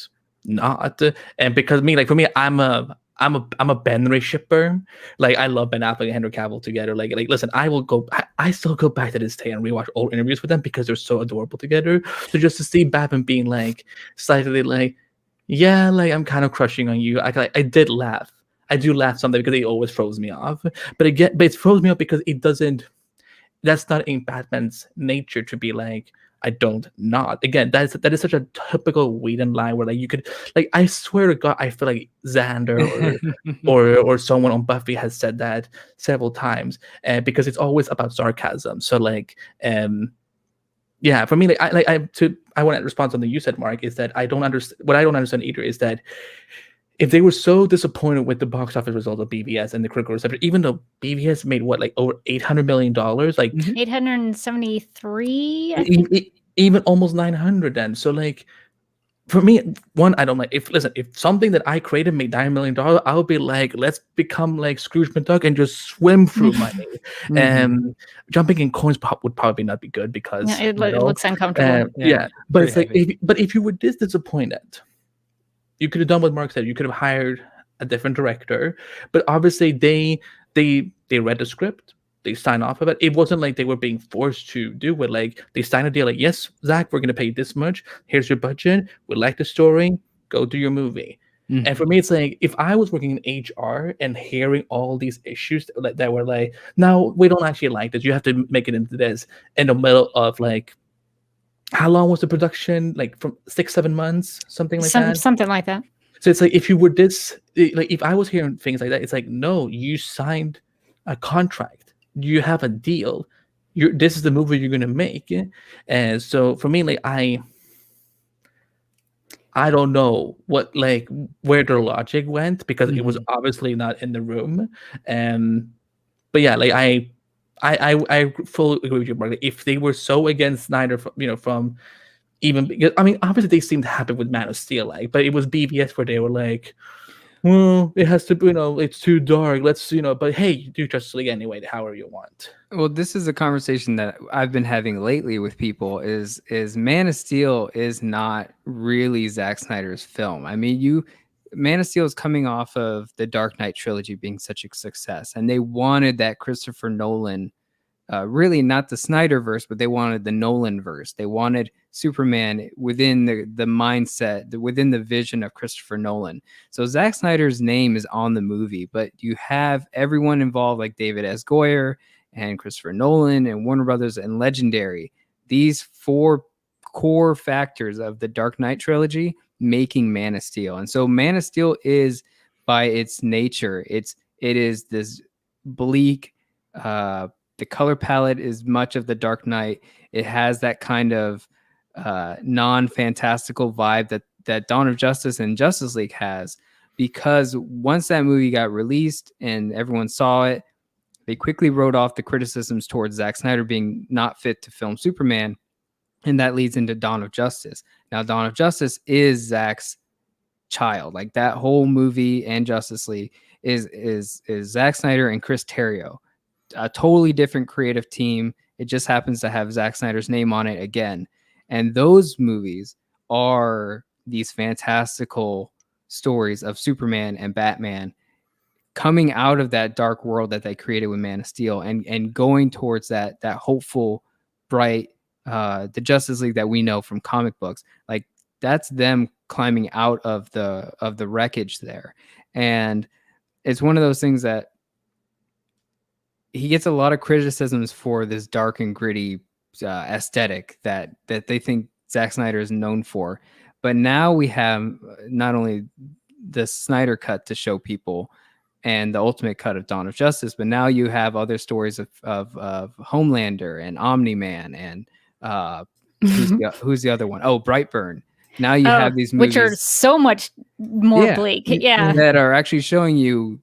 not. And because for me, I'm a Ben Ray shipper. Like, I love Ben Affleck and Henry Cavill together. Like listen, I still go back to this day and rewatch old interviews with them because they're so adorable together. So just to see Batman being like slightly like, yeah, like I'm kind of crushing on you. I did laugh. I do laugh sometimes because it always throws me off. But it throws me off because it doesn't. That's not in Batman's nature to be like, I don't not. Again, that is such a typical Whedon line where like you could like, I swear to God, I feel like Xander or someone on Buffy has said that several times, because it's always about sarcasm. So like, yeah, for me, I want to respond to something you said, Mark, is that I don't understand. What I don't understand either is that if they were so disappointed with the box office result of BVS and the critical reception, even though BVS made like over $800 million, like 873, I think. Even almost 900 then. So like, for me, one, I don't like, if something that I created made $9 million, I would be like, let's become like Scrooge McDuck and just swim through money. Jumping in coins would probably not be good because it looks uncomfortable. But it's like, if you were this disappointed, you could have done what Mark said. You could have hired a different director, but obviously they read the script, they signed off of it. It wasn't like they were being forced to do it. Like, they signed a deal. Like, yes, Zach, we're going to pay this much. Here's your budget. We like the story. Go do your movie. And for me, it's like, if I was working in HR and hearing all these issues that were like, no, we don't actually like this. You have to make it into this in the middle of like. How long was the production? Like from 6-7 months, something like that. Something like that. So it's like, if you were this, like if I was hearing things like that, it's like, no, you signed a contract, you have a deal. This is the movie you're gonna make. And so for me, like I don't know where their logic went because it was obviously not in the room. But yeah, like I fully agree with you, Mark. If they were so against Snyder, from even because, I mean, obviously they seemed happy with Man of Steel, but it was BVS where they were like, well, it has to be, it's too dark. Let's, but hey, you do Justice League anyway, however you want. Well, this is a conversation that I've been having lately with people is Man of Steel is not really Zack Snyder's film. I mean, Man of Steel is coming off of the Dark Knight trilogy being such a success, and they wanted that Christopher Nolan, really not the Snyderverse, but they wanted the Nolan verse. They wanted Superman within the mindset, within the vision of Christopher Nolan. So Zack Snyder's name is on the movie, but you have everyone involved like David S. Goyer and Christopher Nolan and Warner Brothers and Legendary. These 4 core factors of the Dark Knight trilogy making Man of Steel. And so Man of Steel is, by its nature, it is this bleak, the color palette is much of the Dark Knight. It has that kind of non-fantastical vibe that Dawn of Justice and Justice League has, because once that movie got released and everyone saw it, they quickly wrote off the criticisms towards Zack Snyder being not fit to film Superman, and that leads into Dawn of Justice. Now, Dawn of Justice is Zack's child. Like, that whole movie and Justice League is Zack Snyder and Chris Terrio, a totally different creative team. It just happens to have Zack Snyder's name on it again. And those movies are these fantastical stories of Superman and Batman coming out of that dark world that they created with Man of Steel and going towards that hopeful, bright, the Justice League that we know from comic books. Like, that's them climbing out of the wreckage there. And it's one of those things that he gets a lot of criticisms for this dark and gritty aesthetic that they think Zack Snyder is known for. But now we have not only the Snyder cut to show people and the ultimate cut of Dawn of Justice, but now you have other stories of Homelander and Omni-Man and who's the other one? Oh, Brightburn. Now you have these movies, which are so much more bleak. Yeah. That are actually showing you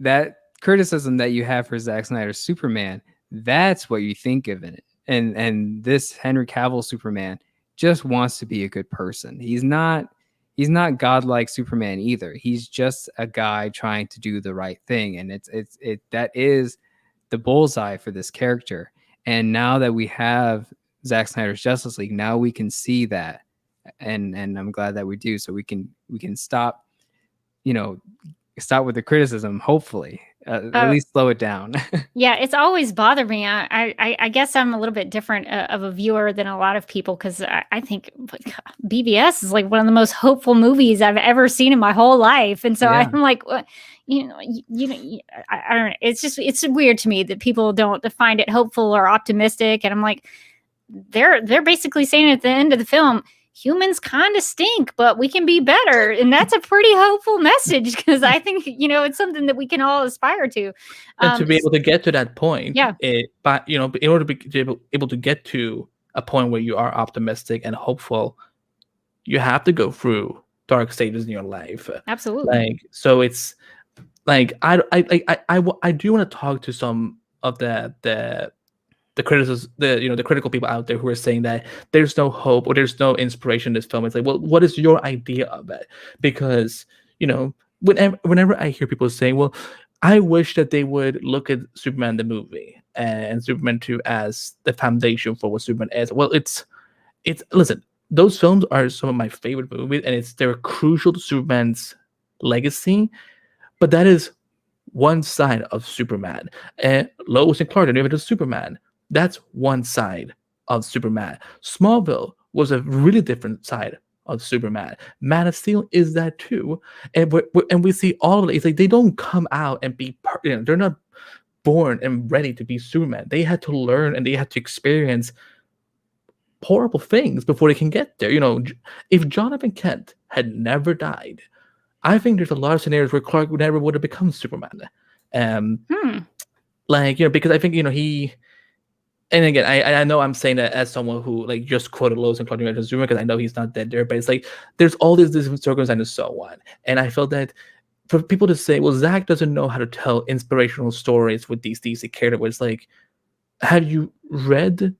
that criticism that you have for Zack Snyder's Superman. That's what you think of it. And this Henry Cavill Superman just wants to be a good person. He's not godlike Superman either. He's just a guy trying to do the right thing. And that is the bullseye for this character. And now that we have Zack Snyder's Justice League, now we can see that. And I'm glad that we do. So we can stop with the criticism, hopefully. At least slow it down. Yeah, it's always bothered me. I guess I'm a little bit different of a viewer than a lot of people, because I think BVS is like one of the most hopeful movies I've ever seen in my whole life, and so I'm like, I don't know. It's weird to me that people don't find it hopeful or optimistic, and I'm like, they're basically saying at the end of the film, humans kind of stink, but we can be better. And that's a pretty hopeful message, because I think, it's something that we can all aspire to. And to be able to get to that point, yeah. But, in order to be able to get to a point where you are optimistic and hopeful, you have to go through dark stages in your life. Absolutely. So it's like, I do want to talk to some of the criticism, the critical people out there who are saying that there's no hope or there's no inspiration in this film. It's like, well, what is your idea of it? Because, whenever I hear people saying, well, I wish that they would look at Superman the movie and Superman 2 as the foundation for what Superman is. Well, it's listen, those films are some of my favorite movies, and they're crucial to Superman's legacy, but that is one side of Superman. And Lois and Clark, the new Superman, that's one side of Superman. Smallville was a really different side of Superman. Man of Steel is that too. And we see all of it. It's like they don't come out and be, they're not born and ready to be Superman. They had to learn and they had to experience horrible things before they can get there. If Jonathan Kent had never died, I think there's a lot of scenarios where Clark never would have become Superman. Because I think, he... And again, I know I'm saying that as someone who just quoted Lois and Clark as Superman, because I know he's not dead there, but it's like there's all these different circumstances and so on. And I felt that for people to say, well, Zack doesn't know how to tell inspirational stories with these DC characters, where it's like, have you read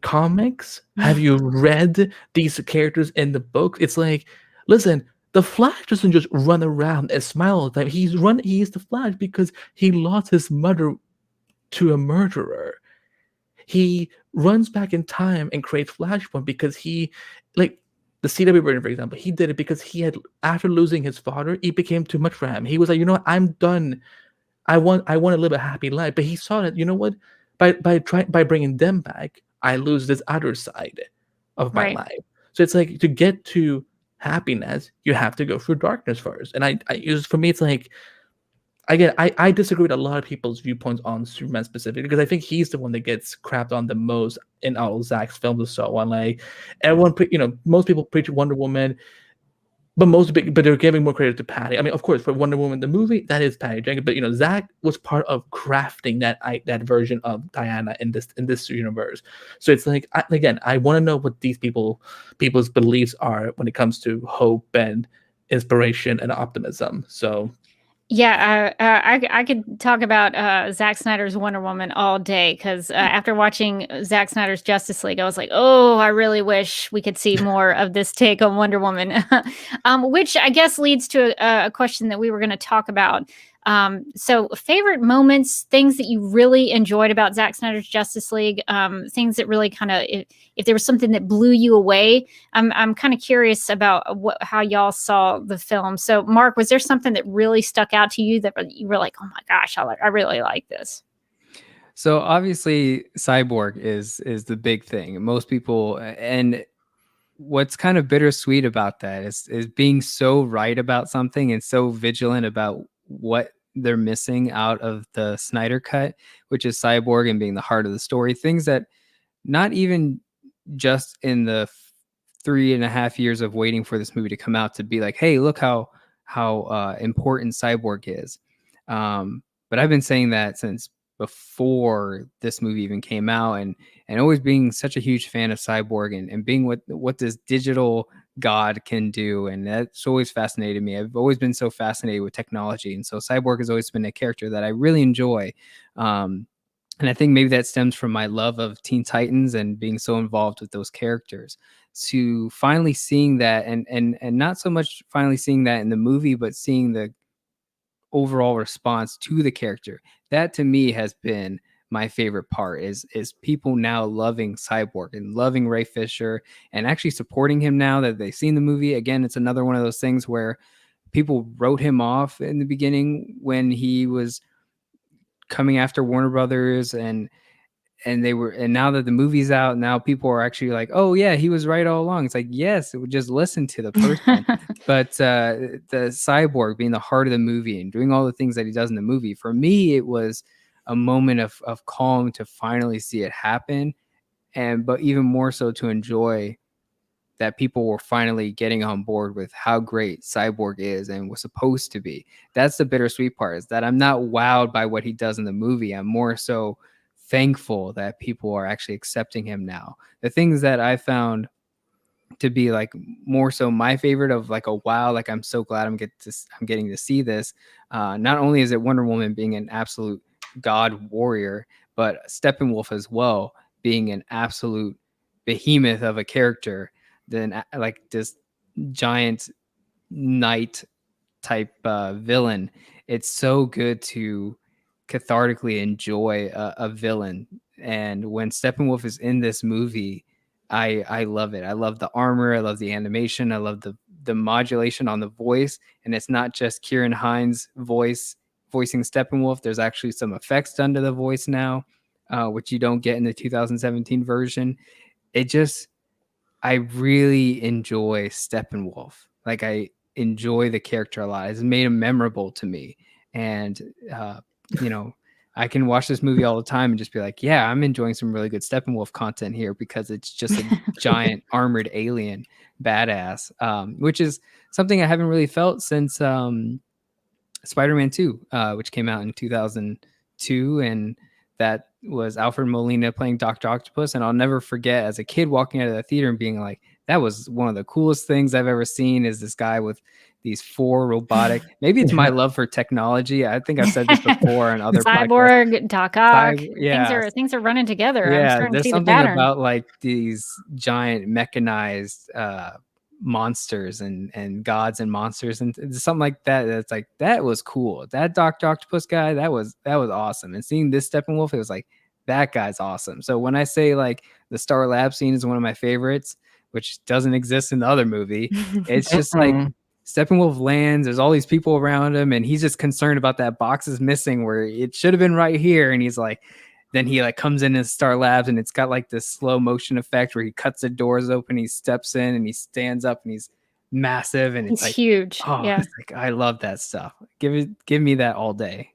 comics? Have you read these characters in the book? It's like, listen, The Flash doesn't just run around and smile all the time. He is the Flash because he lost his mother to a murderer. He runs back in time and creates Flashpoint because he, like the CW version, for example, he did it because he had, after losing his father, it became too much for him. He was like, you know what, I'm done. I want to live a happy life. But he saw that, you know what, by bringing them back, I lose this other side of my life. So it's like, to get to happiness, you have to go through darkness first. And for me, it's like, again, I disagree with a lot of people's viewpoints on Superman specifically, because I think he's the one that gets crapped on the most in all Zack's films and so on. Like, everyone, most people preach Wonder Woman, but they're giving more credit to Patty. I mean, of course, for Wonder Woman the movie, that is Patty Jenkins, but Zack was part of crafting that version of Diana in this universe. So it's like, I want to know what these people's beliefs are when it comes to hope and inspiration and optimism. So. Yeah, I could talk about Zack Snyder's Wonder Woman all day, because after watching Zack Snyder's Justice League, I was like, oh, I really wish we could see more of this take on Wonder Woman, which I guess leads to a question that we were going to talk about. So favorite moments, things that you really enjoyed about Zack Snyder's Justice League, things that really kind of, if there was something that blew you away. I'm kind of curious about how y'all saw the film. So Mark, was there something that really stuck out to you that you were like, oh my gosh, I really like this? So obviously Cyborg is the big thing. Most people, and what's kind of bittersweet about that is being so right about something and so vigilant about what they're missing out of the Snyder cut, which is Cyborg and being the heart of the story. Things that not even just in the 3.5 years of waiting for this movie to come out to be like, hey, look how important Cyborg is. But I've been saying that since before this movie even came out, and always being such a huge fan of Cyborg and being what this digital god can do. And that's always fascinated me. I've always been so fascinated with technology. And so Cyborg has always been a character that I really enjoy. And I think maybe that stems from my love of Teen Titans and being so involved with those characters. To finally seeing that, and not so much finally seeing that in the movie, but seeing the overall response to the character, that to me has been my favorite part, is people now loving Cyborg and loving Ray Fisher and actually supporting him now that they've seen the movie. Again, it's another one of those things where people wrote him off in the beginning when he was coming after Warner Brothers, and now that the movie's out, now people are actually like, oh yeah, he was right all along. It's like, yes, it would just listen to the person. But the Cyborg being the heart of the movie and doing all the things that he does in the movie, for me, it was a moment of calm to finally see it happen. But even more so to enjoy that people were finally getting on board with how great Cyborg is and was supposed to be. That's the bittersweet part, is that I'm not wowed by what he does in the movie. I'm more so thankful that people are actually accepting him now. The things that I found to be like more so my favorite of like a wow, like I'm so glad I'm getting to see this. Not only is it Wonder Woman being an absolute god warrior, but Steppenwolf as well being an absolute behemoth of a character, then like this giant knight type villain. It's so good to cathartically enjoy a villain. And when Steppenwolf is in this movie, I love it. I love the armor. I love the animation. I love the modulation on the voice. And it's not just Kieran Hines voicing Steppenwolf. There's actually some effects done to the voice now, which you don't get in the 2017 version. I really enjoy Steppenwolf. Like, I enjoy the character a lot. It's made him memorable to me. And, I can watch this movie all the time and just be like, yeah, I'm enjoying some really good Steppenwolf content here, because it's just a giant armored alien badass, which is something I haven't really felt since Spider-Man 2, which came out in 2002. And that was Alfred Molina playing Dr. Octopus. And I'll never forget as a kid walking out of the theater and being like, that was one of the coolest things I've ever seen, is this guy with these 4 robotic, maybe it's my love for technology. I think I've said this before on other Cyborg, podcasts. Doc Ock, yeah. things are running together. Yeah, I'm starting there's to see something the pattern about like these giant mechanized monsters and gods and monsters and something like that. That's like, that was cool. That Dr. Octopus guy, that was awesome. And seeing this Steppenwolf, it was like, that guy's awesome. So when I say like the Star Lab scene is one of my favorites, which doesn't exist in the other movie, it's just like Steppenwolf lands, there's all these people around him, and he's just concerned about that box is missing where it should have been right here. And he's like, then he like comes in Star Labs, and it's got like this slow motion effect where he cuts the doors open, he steps in, and he stands up, and he's massive, and it's he's like huge. Oh, yeah, it's like, I love that stuff. Give me that all day.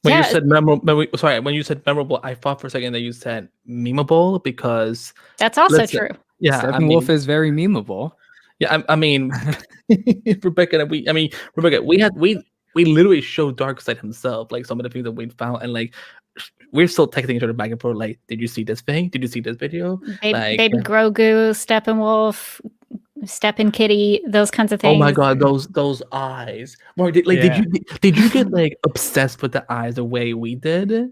When you said memorable, when you said memorable, I thought for a second that you said memeable, because that's also true. Yeah, Steppenwolf is very memeable. Yeah, I mean, Rebecca, we literally showed Darkseid himself, like some of the things that we found, and like we're still texting each other back and forth, like, did you see this thing? Did you see this video? Baby Grogu, Steppenwolf, Steppen Kitty, those kinds of things. Oh my god, those eyes. Mark, did you get like obsessed with the eyes the way we did?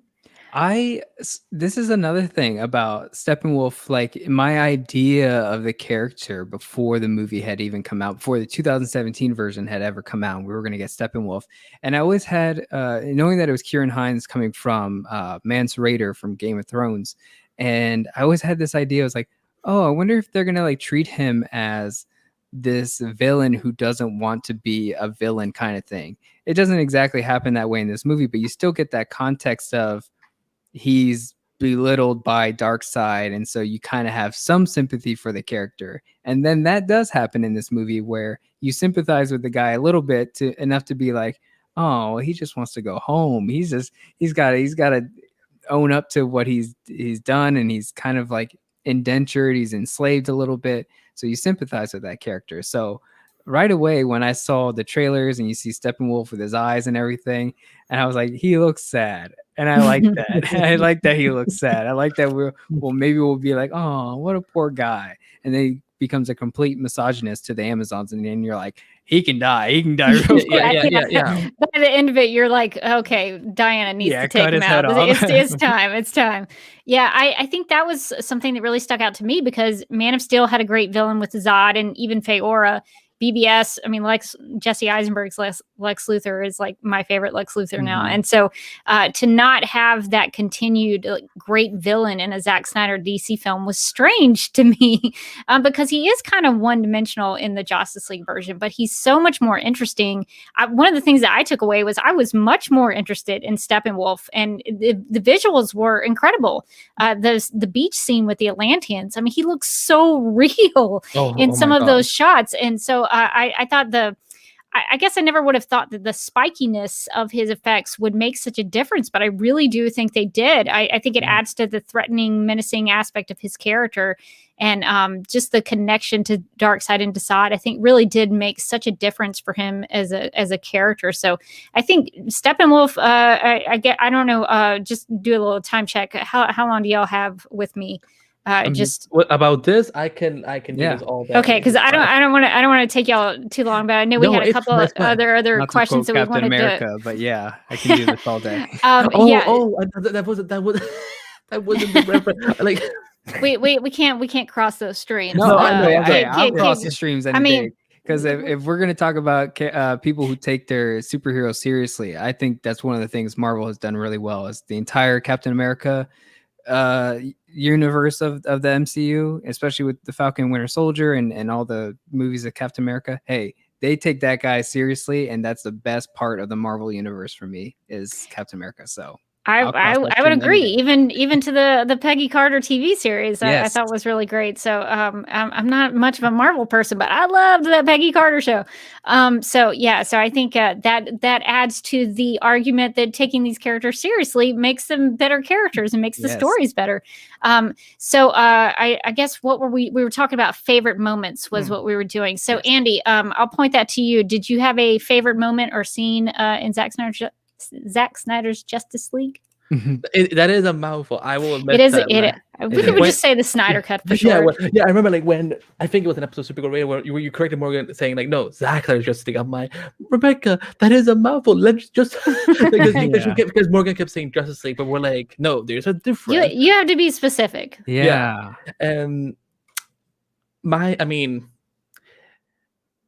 This is another thing about Steppenwolf. Like, my idea of the character before the movie had even come out, before the 2017 version had ever come out, we were going to get Steppenwolf. And I always had, knowing that it was Kieran Hines coming from Mance Rayder from Game of Thrones, and I always had this idea. I was like, oh, I wonder if they're going to like treat him as this villain who doesn't want to be a villain kind of thing. It doesn't exactly happen that way in this movie, but you still get that context of he's belittled by Darkseid, and so you kind of have some sympathy for the character. And then that does happen in this movie, where you sympathize with the guy a little bit, enough to be like, oh, he just wants to go home. He's got to own up to what he's done, and he's kind of like indentured, he's enslaved a little bit. So you sympathize with that character. So right away, when I saw the trailers and you see Steppenwolf with his eyes and everything, and I was like, he looks sad. And I like that. I like that he looks sad. I like that maybe we'll be like, oh, what a poor guy. And then he becomes a complete misogynist to the Amazons. And then you're like, he can die. He can die real quick. Yeah. By the end of it, you're like, okay, Diana needs to take him out. It's time. It's time. Yeah, I think that was something that really stuck out to me, because Man of Steel had a great villain with Zod, and even Feora. BBS, I mean, Jesse Eisenberg's Lex Luthor is like my favorite Lex Luthor now. And so to not have that continued great villain in a Zack Snyder DC film was strange to me, because he is kind of one-dimensional in the Justice League version, but he's so much more interesting. One of the things that I took away was I was much more interested in Steppenwolf, and the visuals were incredible. The beach scene with the Atlanteans, I mean, he looks so real in some of those shots. And so I thought I guess I never would have thought that the spikiness of his effects would make such a difference, but I really do think they did. I think it adds to the threatening, menacing aspect of his character, and just the connection to Darkseid and Desaad, I think really did make such a difference for him as a character. So I think Steppenwolf, I don't know, just do a little time check. How long do y'all have with me? About this, I can do this all day. Okay, because I don't want to take y'all too long, but I know we had a couple of other questions that we wanted to. But yeah, I can do this all day. That wasn't the reference. Like we can't cross those streams. No, I'll cross the streams. Because if we're going to talk about people who take their superheroes seriously, I think that's one of the things Marvel has done really well. Is the entire Captain America universe of the MCU, especially with the Falcon Winter Soldier and all the movies of Captain America. Hey, they take that guy seriously, and that's the best part of the Marvel universe for me is Captain America. So I would agree, even to the Peggy Carter TV series. I thought was really great. So I'm not much of a Marvel person, but I loved that Peggy Carter show. So I think that adds to the argument that taking these characters seriously makes them better characters and makes the stories better. I guess what we were talking about favorite moments was what we were doing. So Andy, I'll point that to you. Did you have a favorite moment or scene in Zack Snyder's Justice League? That is a mouthful. I will admit we could just say the Snyder cut for sure. I remember when I think it was an episode of Supergirl Radio where you corrected Morgan saying like, no, Zack Snyder's Justice League. I'm like, Rebecca, that is a mouthful. Let's just because Morgan kept saying Justice League, but we're like, no, there's a difference. You have to be specific. Yeah. And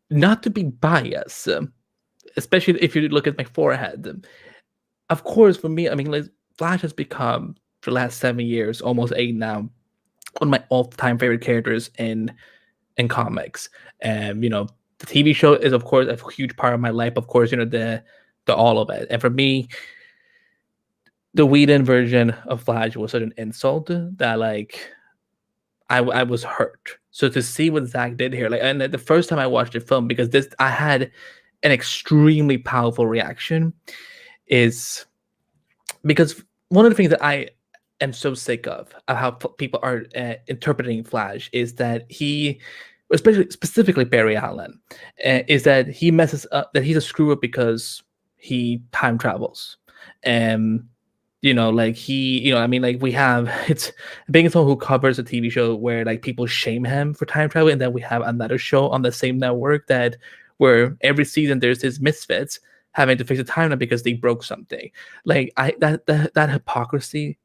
not to be biased, especially if you look at my forehead. Of course, for me, I mean, like, Flash has become, for the last 7 years, almost 8 now, one of my all-time favorite characters in comics. And the TV show is, of course, a huge part of my life. Of course, the all of it. And for me, the Whedon version of Flash was such an insult that, like, I was hurt. So to see what Zack did here, like, and the first time I watched the film, because I had an extremely powerful reaction, is because one of the things that I am so sick of how people are interpreting Flash is that he, specifically Barry Allen, is that he messes up, that he's a screw up because he time travels. Like I mean, like, we have, it's being someone who covers a TV show where, like, people shame him for time travel, and then we have another show on the same network where every season there's this misfits having to fix a timeline because they broke something. Like, that hypocrisy,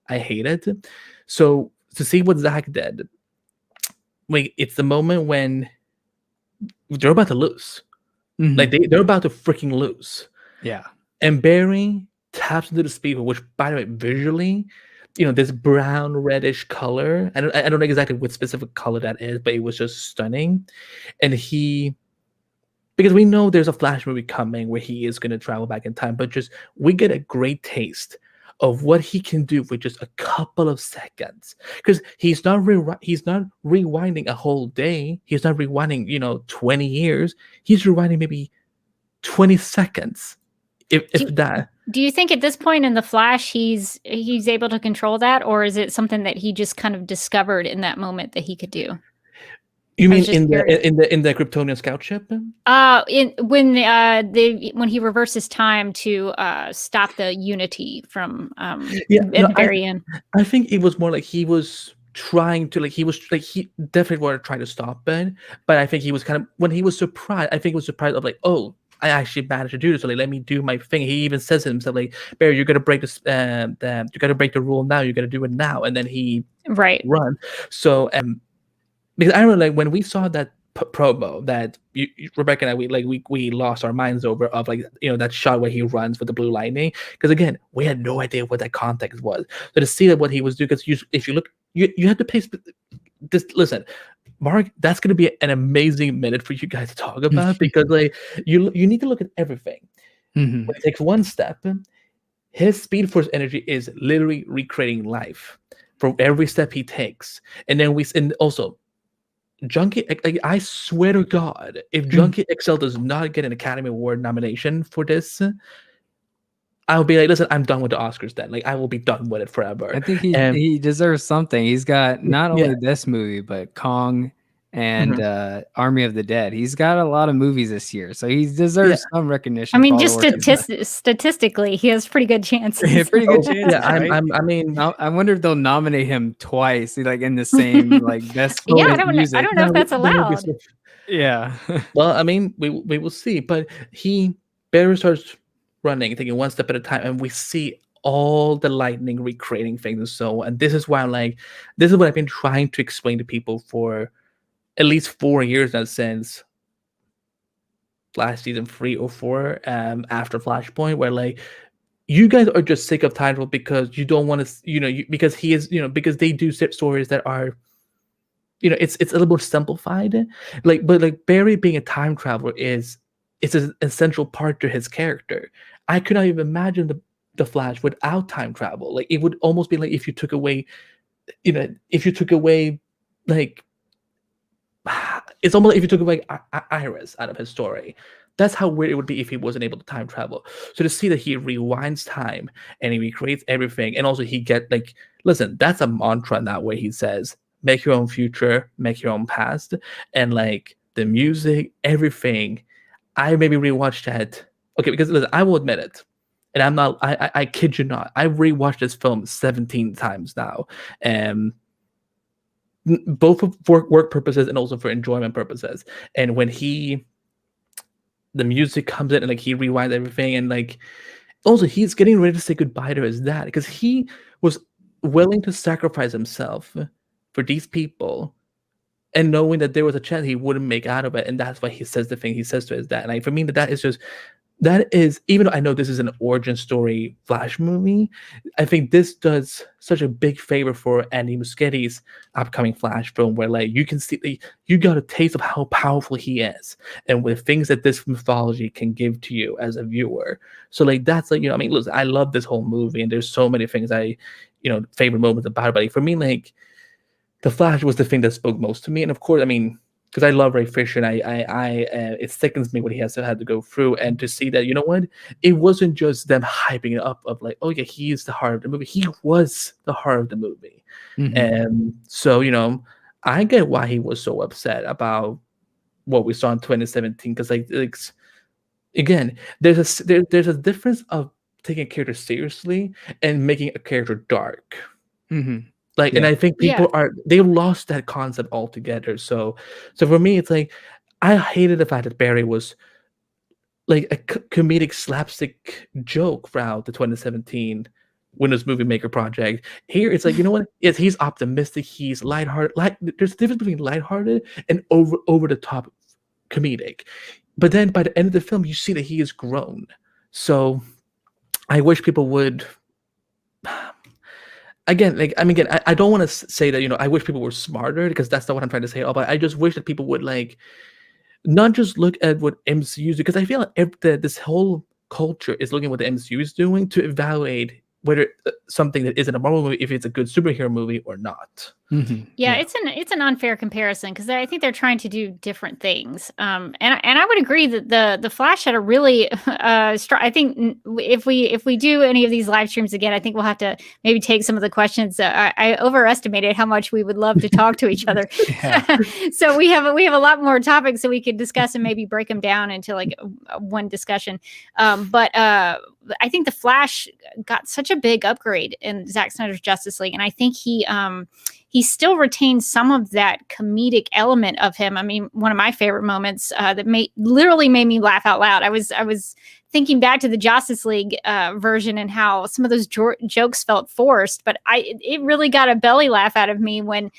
I hate it. So to see what Zack did, like, it's the moment when they're about to lose. Mm-hmm. Like, they're about to freaking lose. Yeah. And Barry taps into the speaker, which, by the way, visually, this brown reddish color. I don't know exactly what specific color that is, but it was just stunning. And because we know there's a Flash movie coming where he is going to travel back in time, but just we get a great taste of what he can do with just a couple of seconds. Because he's not rewinding a whole day. He's not rewinding 20 years. He's rewinding maybe 20 seconds, if that. Do you think at this point in the Flash he's able to control that, or is it something that he just kind of discovered in that moment that he could do? You mean in the Kryptonian scout ship? When he reverses time to stop the Unity from the very end. I think it was more like he was trying to, he definitely wanted to try to stop it, but I think he was kind of, when he was surprised, I think he was surprised of, like, oh, I actually managed to do this. So, like, let me do my thing. He even says to himself, like, Barry, you're gonna break this. You gotta break the rule now. You're gonna do it now. And then he run. So, because I remember, like, when we saw that promo that Rebecca and I, we lost our minds over, of, like, that shot where he runs with the blue lightning. Because again, we had no idea what that context was. So to see that what he was doing, because if you look, you have to pay this. Listen, Mark, that's going to be an amazing minute for you guys to talk about, because, like, you need to look at everything. Mm-hmm. When he takes one step, his Speed Force energy is literally recreating life for every step he takes. And then also, Junkie, I swear to God, if Junkie XL does not get an Academy Award nomination for this, I'll be like, listen, I'm done with the Oscars then. Like, I will be done with it forever. I think he deserves something. He's got not only this movie, but Kong and Army of the Dead. He's got a lot of movies this year, so he deserves some recognition. I mean, just statistically, he has pretty good chances. Pretty good chances. Right? I mean, I wonder if they'll nominate him twice, like, in the same, like, best. I don't know if that's allowed. Yeah. Well, I mean, we will see. But Barry starts running, taking one step at a time, and we see all the lightning recreating things. And this is why this is what I've been trying to explain to people for at least 4 years now, since last season 3 or 4, after Flashpoint, where, like, you guys are just sick of time travel because you don't want to, because he is, because they do stories that are, it's a little more simplified. But Barry being a time traveler it's an essential part to his character. I could not even imagine the Flash without time travel. Like, it would almost be like if you took away, like, it's almost like if you took away Iris out of his story. That's how weird it would be if he wasn't able to time travel. So to see that he rewinds time and he recreates everything, and also he listen, that's a mantra now where he says, make your own future, make your own past, and, like, the music, everything. I maybe rewatched that. Okay, because listen, I will admit it, and I'm not. I kid you not. I've rewatched this film 17 times now, both for work purposes and also for enjoyment purposes. And when the music comes in and, like, he rewinds everything, and, like, also he's getting ready to say goodbye to his dad, because he was willing to sacrifice himself for these people. and knowing that there was a chance he wouldn't make out of it, and that's why he says the thing he says to his dad. And like, for me, that is, even though I know this is an origin story Flash movie, I think this does such a big favor for Andy Muschietti's upcoming Flash film, where like you can see, like, you got a taste of how powerful he is, and with things that this mythology can give to you as a viewer. So like that's like, I mean, listen, I love this whole movie, and there's so many things favorite moments about it. But like, for me, like the Flash was the thing that spoke most to me, and of course, I mean, because I love Ray Fisher, and it sickens me what he had to go through, and to see that, you know what, it wasn't just them hyping it up of like, oh yeah, he's the heart of the movie. He was the heart of the movie, and so I get why he was so upset about what we saw in 2017, because like again, there's a difference of taking a character seriously and making a character dark. Like, and I think people they've lost that concept altogether. So for me, it's like, I hated the fact that Barry was like a comedic slapstick joke throughout the 2017 Windows Movie Maker project. Here, it's like, you know what? Yes, he's optimistic. He's lighthearted. Like, there's a difference between lighthearted and over the top comedic. But then by the end of the film, you see that he is grown. So I wish people would. Again, I don't want to say that, I wish people were smarter, because that's not what I'm trying to say at all, but I just wish that people would, like, not just look at what MCU is, because I feel like this whole culture is looking at what the MCU is doing to evaluate whether something that isn't a Marvel movie, if it's a good superhero movie or not. Yeah, it's an unfair comparison, because I think they're trying to do different things. And I would agree that the Flash had a really I think if we do any of these live streams again, I think we'll have to maybe take some of the questions. I overestimated how much we would love to talk to each other. So we have a lot more topics that we could discuss and maybe break them down into like one discussion. But I think the Flash got such a big upgrade in Zack Snyder's Justice League, and I think he still retains some of that comedic element of him. I mean, one of my favorite moments that literally made me laugh out loud. I was thinking back to the Justice League version and how some of those jokes felt forced, but it really got a belly laugh out of me when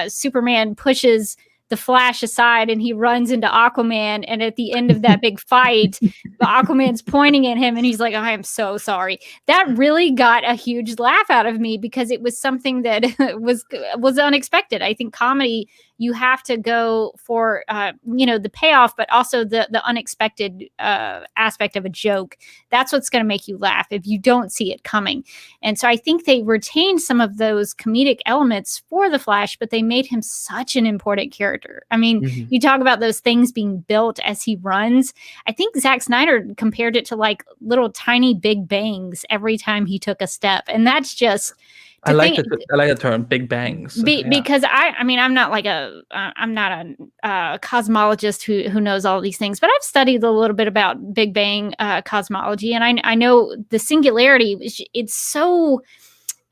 Superman pushes the Flash aside and he runs into Aquaman, and at the end of that big fight, the Aquaman's pointing at him and he's like, I am so sorry. That really got a huge laugh out of me, because it was something that was unexpected. I think comedy, you have to go for the payoff, but also the unexpected aspect of a joke. That's what's going to make you laugh if you don't see it coming. And so I think they retained some of those comedic elements for the Flash, but they made him such an important character. I mean, you talk about those things being built as he runs. I think Zack Snyder compared it to like little tiny big bangs every time he took a step, and that's just. I like the term big bangs. Because I'm not like I'm not a cosmologist who knows all these things, but I've studied a little bit about Big Bang cosmology, and I know the singularity. It's so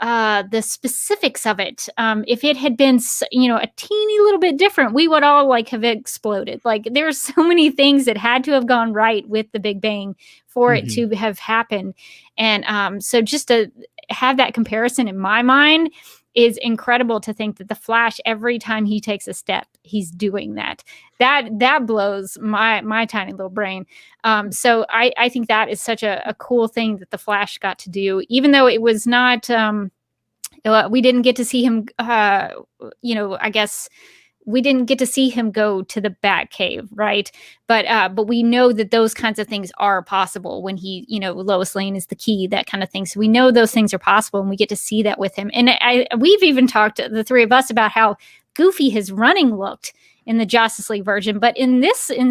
the specifics of it. If it had been a teeny little bit different, we would all like have exploded. Like, there's so many things that had to have gone right with the Big Bang for it to have happened, and so just to have that comparison in my mind is incredible, to think that the Flash, every time he takes a step, he's doing that. That blows my tiny little brain. So I think that is such a cool thing that the Flash got to do, even though it was not, we didn't get to see him, I guess we didn't get to see him go to the Batcave, right? But we know that those kinds of things are possible when he, Lois Lane is the key, that kind of thing. So we know those things are possible, and we get to see that with him. And we've even talked, the three of us, about how goofy his running looked in the Justice League version. But in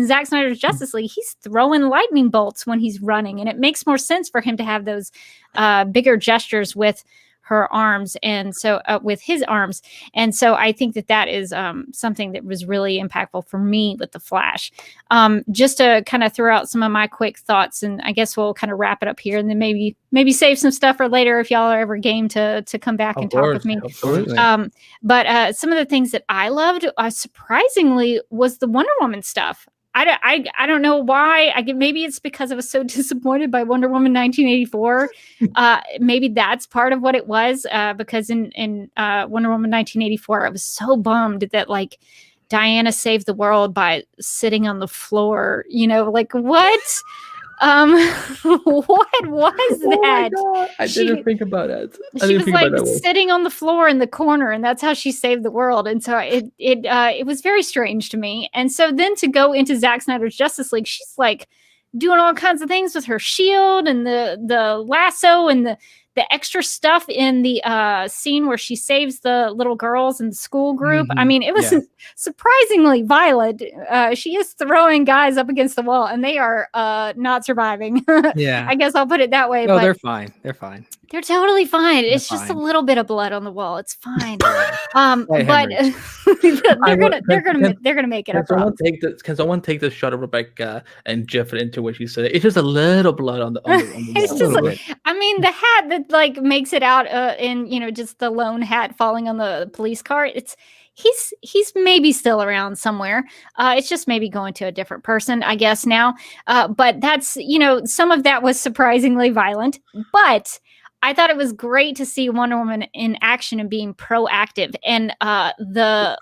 Zack Snyder's Justice League, he's throwing lightning bolts when he's running, and it makes more sense for him to have those bigger gestures with her arms, and so with his arms. And so I think that is something that was really impactful for me with the Flash. Just to kind of throw out some of my quick thoughts, and I guess we'll kind of wrap it up here, and then maybe save some stuff for later if y'all are ever game to come back and talk with me. But some of the things that I loved, surprisingly, was the Wonder Woman stuff. I don't know why. Maybe it's because I was so disappointed by Wonder Woman 1984. Maybe that's part of what it was. Because in Wonder Woman 1984, I was so bummed that Diana saved the world by sitting on the floor. Like what? What was that? Oh I didn't think about that. She was like sitting on the floor in the corner, and that's how she saved the world. And so it was very strange to me. And so then to go into Zack Snyder's Justice League, she's like doing all kinds of things with her shield and the lasso and the extra stuff in the scene where she saves the little girls in the school group. I mean, it was surprisingly violent. She is throwing guys up against the wall, and they are not surviving. I guess I'll put it that way. No, but they're fine. They're fine. They're totally fine. It's just a little bit of blood on the wall. It's fine. But they're gonna make it. Can someone take the shot of Rebecca and Jeff it into what she said? It's just a little blood on the it's just I mean, the hat that like makes it out in just the lone hat falling on the police car. He's maybe still around somewhere. It's just maybe going to a different person, I guess now. But that's some of that was surprisingly violent, but I thought it was great to see Wonder Woman in action and being proactive. And the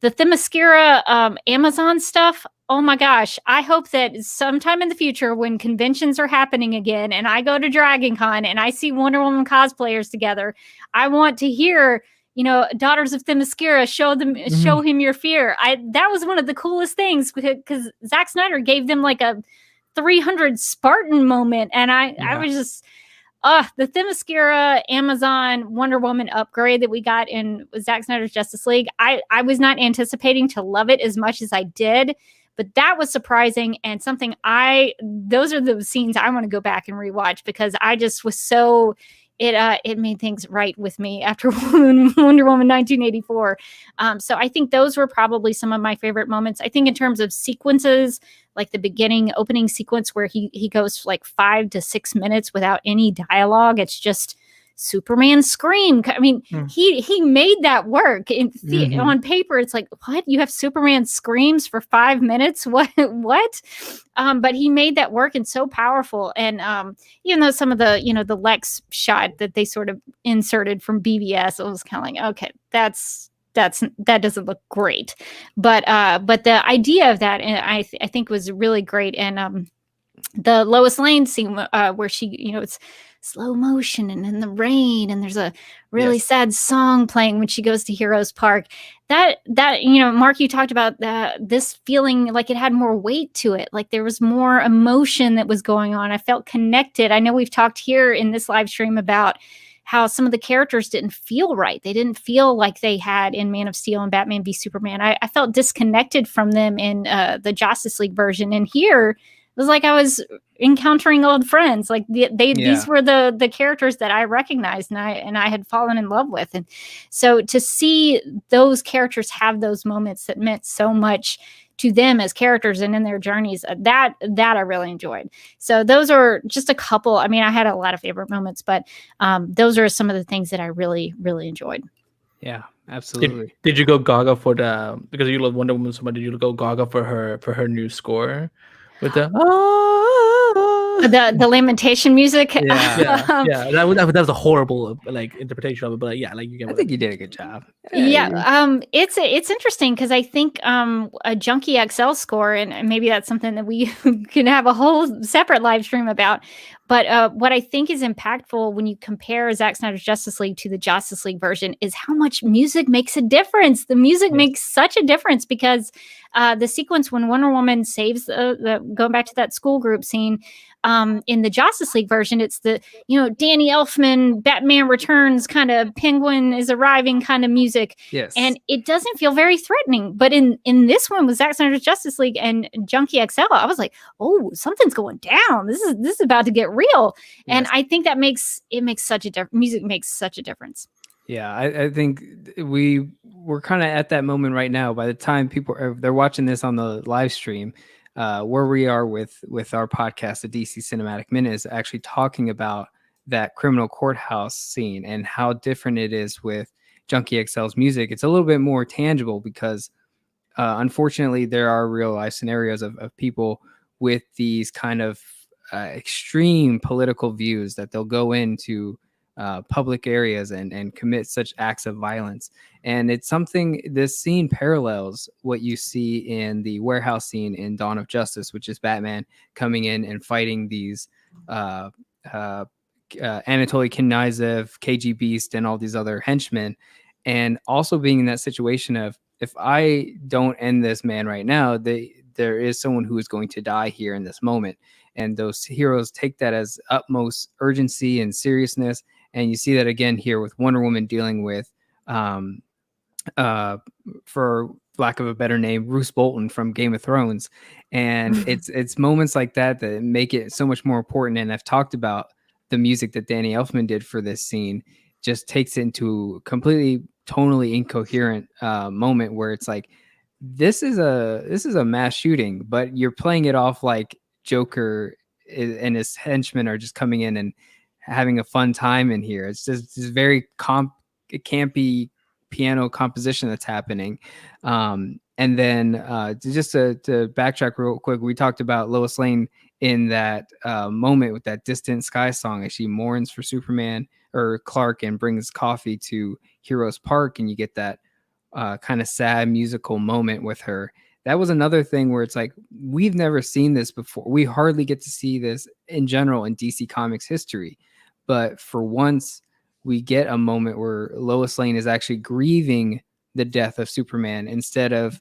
Themyscira Amazon stuff, oh my gosh. I hope that sometime in the future when conventions are happening again and I go to Dragon Con and I see Wonder Woman cosplayers together, I want to hear, Daughters of Themyscira, show him your fear. That was one of the coolest things because Zack Snyder gave them like a 300 Spartan moment. And I was just... the Themyscira Amazon Wonder Woman upgrade that we got in Zack Snyder's Justice League, I was not anticipating to love it as much as I did, but that was surprising and something those are the scenes I want to go back and rewatch because I just was so... It made things right with me after Wonder Woman 1984. So I think those were probably some of my favorite moments. I think in terms of sequences, like the opening sequence where he goes for like 5 to 6 minutes without any dialogue. It's just Superman scream. I mean, he made that work on paper. It's like, what? You have Superman screams for 5 minutes? What? But he made that work and so powerful. And even though some of the, the Lex shot that they sort of inserted from BBS, it was kind of like, okay, that doesn't look great. But the idea of that, I think was really great. And the Lois Lane scene where she, it's slow motion and in the rain and there's a really sad song playing when she goes to Heroes Park. That Mark, you talked about this feeling like it had more weight to it, like there was more emotion that was going on. I felt connected. I know we've talked here in this live stream about how some of the characters didn't feel right. They didn't feel like they had in Man of Steel and Batman v Superman. I felt disconnected from them in the Justice League version, and here it was like I was encountering old friends. Like these were the characters that I recognized and I had fallen in love with. And so to see those characters have those moments that meant so much to them as characters and in their journeys, that I really enjoyed. So those are just a couple. I mean, I had a lot of favorite moments, but those are some of the things that I really, really enjoyed. Yeah, absolutely. Did you go gaga because you love Wonder Woman so much, did you go gaga for her new score? With the lamentation music. That was a horrible interpretation of it, but you get. I think you did a good job. It's interesting because I think a Junkie XL score, and maybe that's something that we can have a whole separate live stream about. But what I think is impactful when you compare Zack Snyder's Justice League to the Justice League version is how much music makes a difference. The music makes such a difference because the sequence when Wonder Woman saves going back to that school group scene in the Justice League version, it's the Danny Elfman Batman Returns kind of Penguin is arriving kind of music. Yes, and it doesn't feel very threatening. But in this one with Zack Snyder's Justice League and Junkie XL, I was like, oh, something's going down. This is about to get real. And I think that makes such a difference. Music makes such a difference. Yeah, I think we're kind of at that moment right now. By the time they're watching this on the live stream, where we are with our podcast, the DC Cinematic Minute, is actually talking about that criminal courthouse scene and how different it is with Junkie XL's music. It's a little bit more tangible because unfortunately there are real life scenarios of people with these kind of extreme political views that they'll go into public areas and commit such acts of violence. And it's something, this scene parallels what you see in the warehouse scene in Dawn of Justice, which is Batman coming in and fighting these Anatoly Knyzev, KG Beast, and all these other henchmen, and also being in that situation of, if I don't end this man right now, there is someone who is going to die here in this moment. And those heroes take that as utmost urgency and seriousness. And you see that again here with Wonder Woman dealing with, for lack of a better name, Roose Bolton from Game of Thrones. And it's moments like that that make it so much more important. And I've talked about the music that Danny Elfman did for this scene, just takes it into completely tonally incoherent moment where it's like, this is a mass shooting, but you're playing it off like Joker and his henchmen are just coming in and having a fun time in here. It's just this very campy piano composition that's happening. And then just to backtrack real quick, we talked about Lois Lane in that moment with that Distant Sky song as she mourns for Superman or Clark and brings coffee to Heroes Park, and you get that kind of sad musical moment with her. That was another thing where it's like, we've never seen this before. We hardly get to see this in general in DC Comics history. But for once, we get a moment where Lois Lane is actually grieving the death of Superman, instead of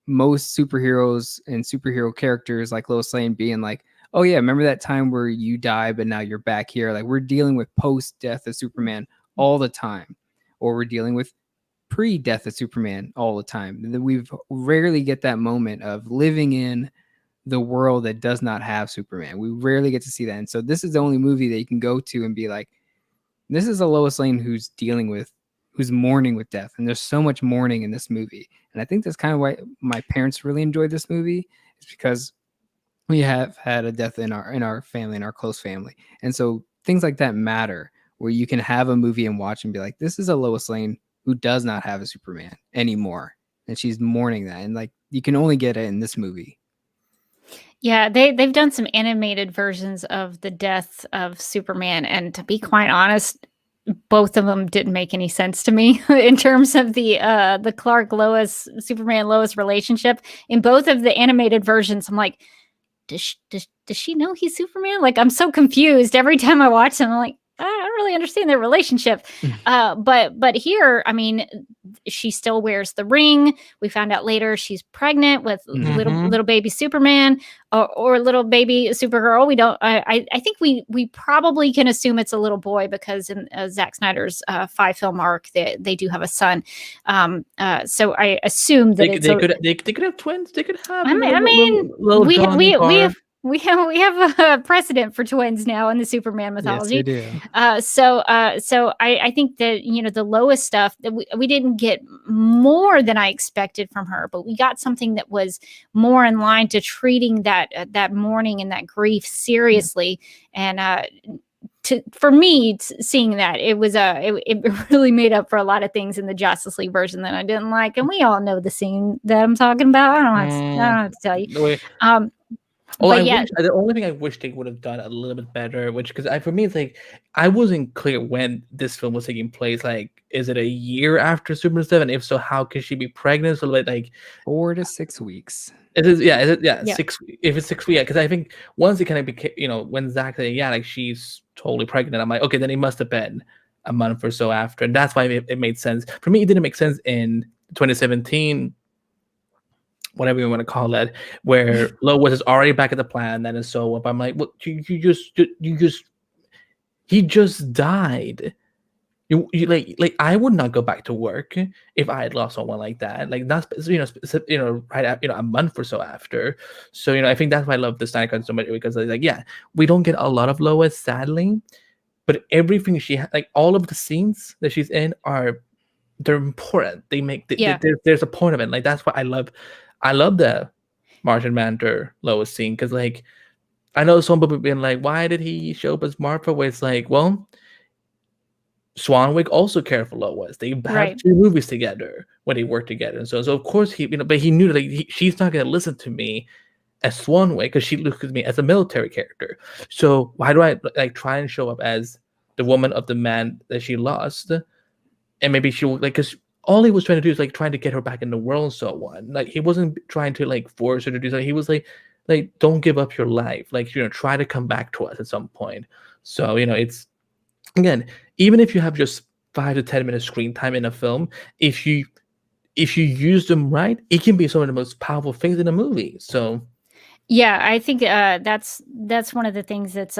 most superheroes and superhero characters like Lois Lane being like, oh yeah, remember that time where you died, but now you're back here. Like, we're dealing with post-death of Superman all the time, or we're dealing with pre-death of Superman all the time. We've rarely get that moment of living in the world that does not have Superman. We rarely get to see that. And so this is the only movie that you can go to and be like, this is a Lois Lane who's mourning with death. And there's so much mourning in this movie. And I think that's kind of why my parents really enjoyed this movie, is because we have had a death in our family, in our close family. And so things like that matter, where you can have a movie and watch and be like, this is a Lois Lane who does not have a Superman anymore. And she's mourning that. And like, you can only get it in this movie. Yeah, they've done some animated versions of the death of Superman. And to be quite honest, both of them didn't make any sense to me in terms of the Clark Lois, Superman Lois relationship. In both of the animated versions, I'm like, does she know he's Superman? Like, I'm so confused every time I watch them. I'm like, I don't really understand their relationship. But here, I mean, she still wears the ring. We found out later she's pregnant with little baby Superman or little baby Supergirl. We don't. I think we probably can assume it's a little boy, because in Zack Snyder's 5-film arc, they do have a son. So I assume that they could have twins. They could have. We have a precedent for twins now in the Superman mythology. Yes, we do. So I think that, the Lois stuff, that we didn't get more than I expected from her, but we got something that was more in line to treating that mourning and that grief seriously. And for me, seeing that, it was it really made up for a lot of things in the Justice League version that I didn't like, and we all know the scene that I'm talking about. I don't have to tell you. The only thing I wish they would have done a little bit better, because for me, it's like, I wasn't clear when this film was taking place. Like, is it a year after Superman's death? And if so, how can she be pregnant? So like 4 to 6 weeks. Is it 6? If it's 6 weeks, because I think once it kind of became, when Zach said, like, she's totally pregnant, I'm like, okay, then it must have been a month or so after, and that's why it made sense. For me, it didn't make sense in 2017. Whatever you want to call it, where Lois is already back at the plant, and is so up. I'm like, well, he just died. You like I would not go back to work if I had lost someone like that. Like, that's right after, a month or so after. So I think that's why I love the Snyder Cut so much, because like, yeah, we don't get a lot of Lois, sadly, but everything like all of the scenes that she's in they're important. They make there's a point of it. Like, that's why I love the Martian Manhunter Lois scene, because like, I know some people have been like, why did he show up as Martha? Where it's like, well, Swanwick also cared for Lois. They have 2 movies together when they work together, and so of course but he knew that she's not going to listen to me as Swanwick, because she looks at me as a military character. So why do I like try and show up as the woman of the man that she lost, and maybe she will, like, because all he was trying to do is like trying to get her back in the world and so on. Like he wasn't trying to like force her to do something. He was like don't give up your life. Like, you know, try to come back to us at some point. So, you know, it's, again, even if you have just 5 to 10 minutes screen time in a film, if you use them right, it can be some of the most powerful things in a movie. So yeah, I think that's one of the things that's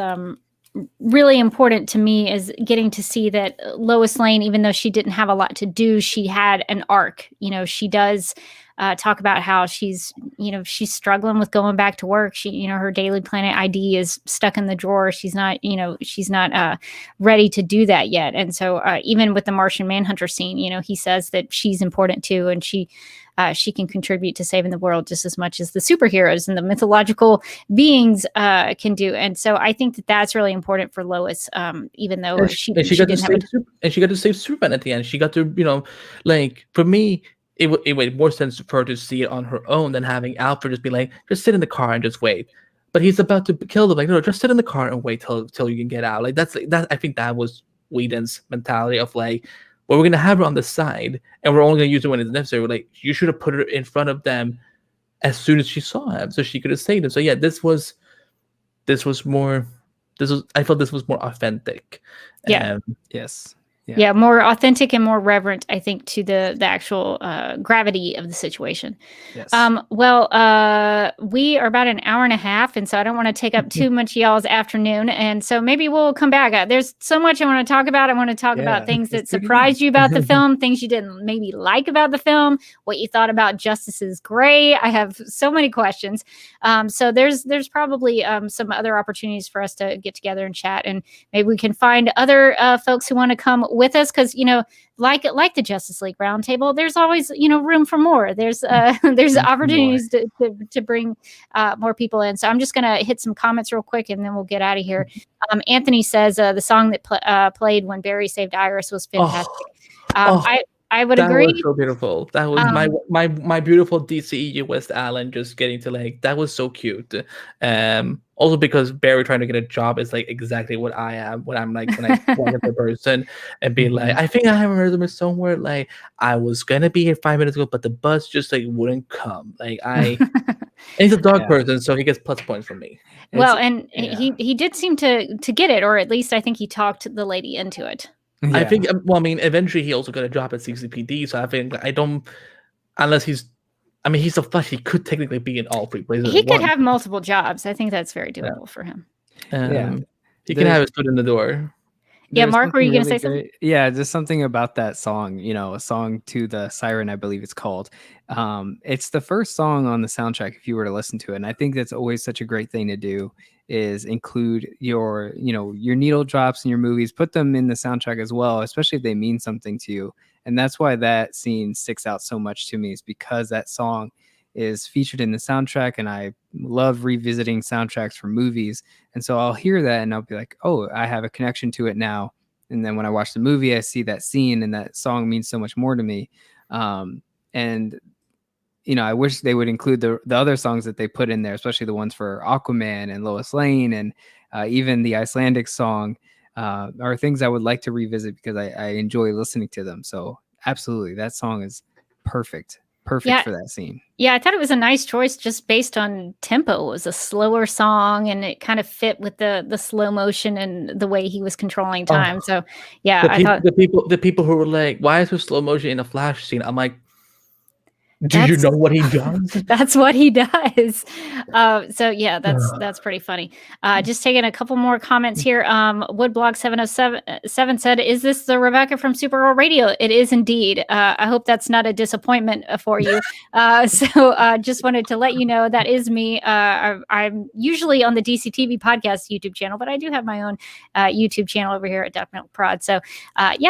really important to me, is getting to see that Lois Lane, even though she didn't have a lot to do, she had an arc. You know, she does talk about how she's struggling with going back to work. She, you know, her Daily Planet ID is stuck in the drawer. She's not ready to do that yet. And so even with the Martian Manhunter scene, you know, he says that she's important too, and she can contribute to saving the world just as much as the superheroes and the mythological beings can do. And so I think that that's really important for Lois, even though she got to save Superman at the end. She got to, you know, like, for me, it made more sense for her to see it on her own than having Alfred just be like, just sit in the car and just wait. But he's about to kill them. Like, no, just sit in the car and wait till you can get out. Like, that. I think that was Whedon's mentality of like, well, we're gonna have her on the side, and we're only gonna use her when it's necessary. Like, you should have put her in front of them as soon as she saw him, so she could have saved him. So yeah, I felt this was more authentic. Yeah. Yes. Yeah, more authentic and more reverent, I think, to the actual gravity of the situation. Yes. Well, we are about an hour and a half, and so I don't want to take up too much y'all's afternoon. And so maybe we'll come back. There's so much I want to talk about. I want to talk about things that surprised you about the film, things you didn't maybe like about the film, what you thought about Justice's Gray. I have so many questions. So there's probably some other opportunities for us to get together and chat, and maybe we can find other folks who want to come with us, because, you know, like the Justice League Roundtable, there's always, you know, room for more. There's opportunities to bring more people in. So I'm just gonna hit some comments real quick, and then we'll get out of here. Anthony says the song that played when Barry saved Iris was fantastic. I would agree. That was so beautiful. That was my beautiful DCEU West Allen just getting to, like, that was so cute. Also because Barry trying to get a job is like exactly what I am when I'm like, when I walk up to a person and be like, I think I have heard of it somewhere. Like, I was gonna be here 5 minutes ago, but the bus just like wouldn't come. Like, and he's a dog person, so he gets plus points from me. Well, and he did seem to get it, or at least I think he talked the lady into it. Yeah. I think, well, I mean, eventually he also got a job at CCPD, so I think unless he's a Flash, he could technically be in all 3 places. He could have multiple jobs. I think that's very doable for him. He can have his foot in the door. Yeah, Mark, were you going to say something? Yeah, just something about that song, you know, a song to the Siren, I believe it's called. It's the first song on the soundtrack if you were to listen to it. And I think that's always such a great thing to do, is include your needle drops in your movies, put them in the soundtrack as well, especially if they mean something to you. And that's why that scene sticks out so much to me, is because that song is featured in the soundtrack, and I love revisiting soundtracks for movies. And so I'll hear that and I'll be like, oh, I have a connection to it now. And then when I watch the movie, I see that scene, and that song means so much more to me. And you know, I wish they would include the other songs that they put in there, especially the ones for Aquaman and Lois Lane, and even the Icelandic song are things I would like to revisit because I enjoy listening to them. So absolutely, that song is perfect for that scene. Yeah, I thought it was a nice choice just based on tempo. It was a slower song, and it kind of fit with the slow motion and the way he was controlling time. So yeah, I thought the people who were like, why is there slow motion in a Flash scene? I'm like, do you know what he does? That's what he does. So yeah, that's pretty funny. Just taking a couple more comments here. Woodblock 707 said, "Is this the Rebecca from Supergirl Radio?" It is indeed. I hope that's not a disappointment for you. So just wanted to let you know that is me. I'm usually on the DC TV Podcast YouTube channel, but I do have my own YouTube channel over here at DuckmilkProd. So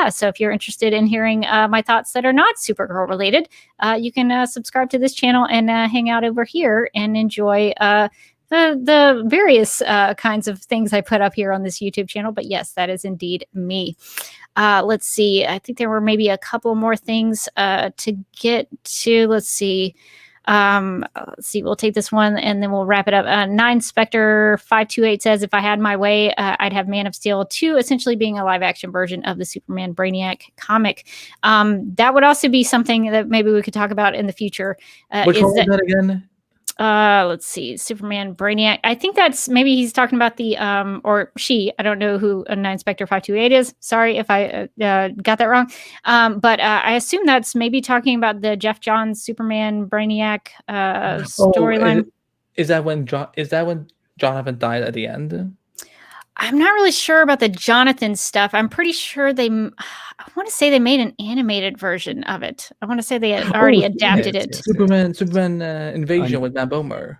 so if you're interested in hearing my thoughts that are not Supergirl related, you can subscribe to this channel and hang out over here and enjoy the various kinds of things I put up here on this YouTube channel. But yes, that is indeed me. Let's see. I think there were maybe a couple more things to get to. Let's see. Let's see. We'll take this one and then we'll wrap it up. Nine Spectre 528 says, if I had my way, I'd have Man of Steel 2 essentially being a live action version of the Superman Brainiac comic. That would also be something that maybe we could talk about in the future. Which one was that again? Let's see, Superman Brainiac. I think that's maybe he's talking about the or she. I don't know who a 9 Spectre 528 is. Sorry if I got that wrong. But I assume that's maybe talking about the Jeff Johns Superman Brainiac storyline. Is that when Jonathan died at the end? I'm not really sure about the Jonathan stuff. I'm pretty sure I want to say they made an animated version of it. I want to say they had already adapted it. Superman Invasion with Matt Bomer.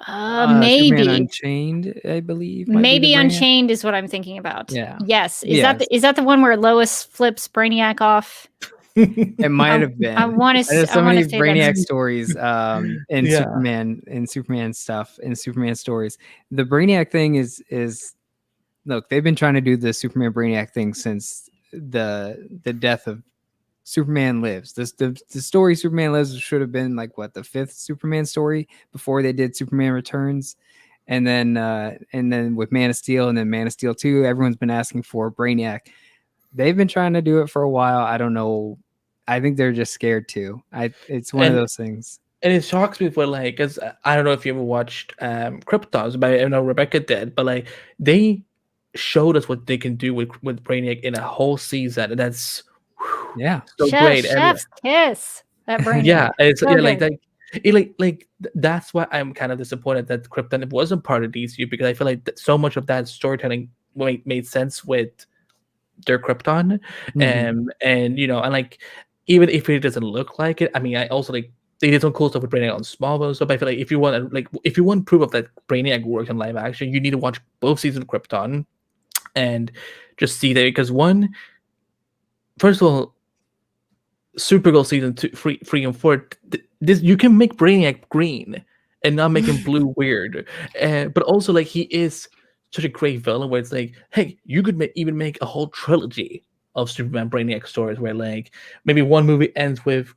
Maybe Superman Unchained, I believe. Maybe Unchained is what I'm thinking about. Yeah. Yes. Is that the one where Lois flips Brainiac off? It might have been. I want to. There's so many Brainiac that's... stories in Superman stuff, in Superman stories. The Brainiac thing is look, they've been trying to do the Superman Brainiac thing since the death of Superman Lives. The story Superman Lives should have been like the 5th Superman story before they did Superman Returns. And then with Man of Steel and then Man of Steel 2, everyone's been asking for Brainiac. They've been trying to do it for a while. I don't know. I think they're just scared too. It's one of those things. And it shocks me because I don't know if you ever watched Krypton, but I know Rebecca did, but they showed us what they can do with Brainiac in a whole season, and that's so great. Chef's kiss that Brainiac. Yeah, it's that's why I'm kind of disappointed that Krypton wasn't part of DCU, because I feel like so much of that storytelling made sense with their Krypton, and even if it doesn't look like it, I mean, I also they did some cool stuff with Brainiac on Smallville. So I feel like if you want proof of that Brainiac works in live action, you need to watch both seasons of Krypton and just see that, because first of all, Supergirl season 2, 3 and 4, this you can make Brainiac green and not make him blue weird, but also he is such a great villain where it's hey, you could even make a whole trilogy of Superman Brainiac stories where maybe one movie ends with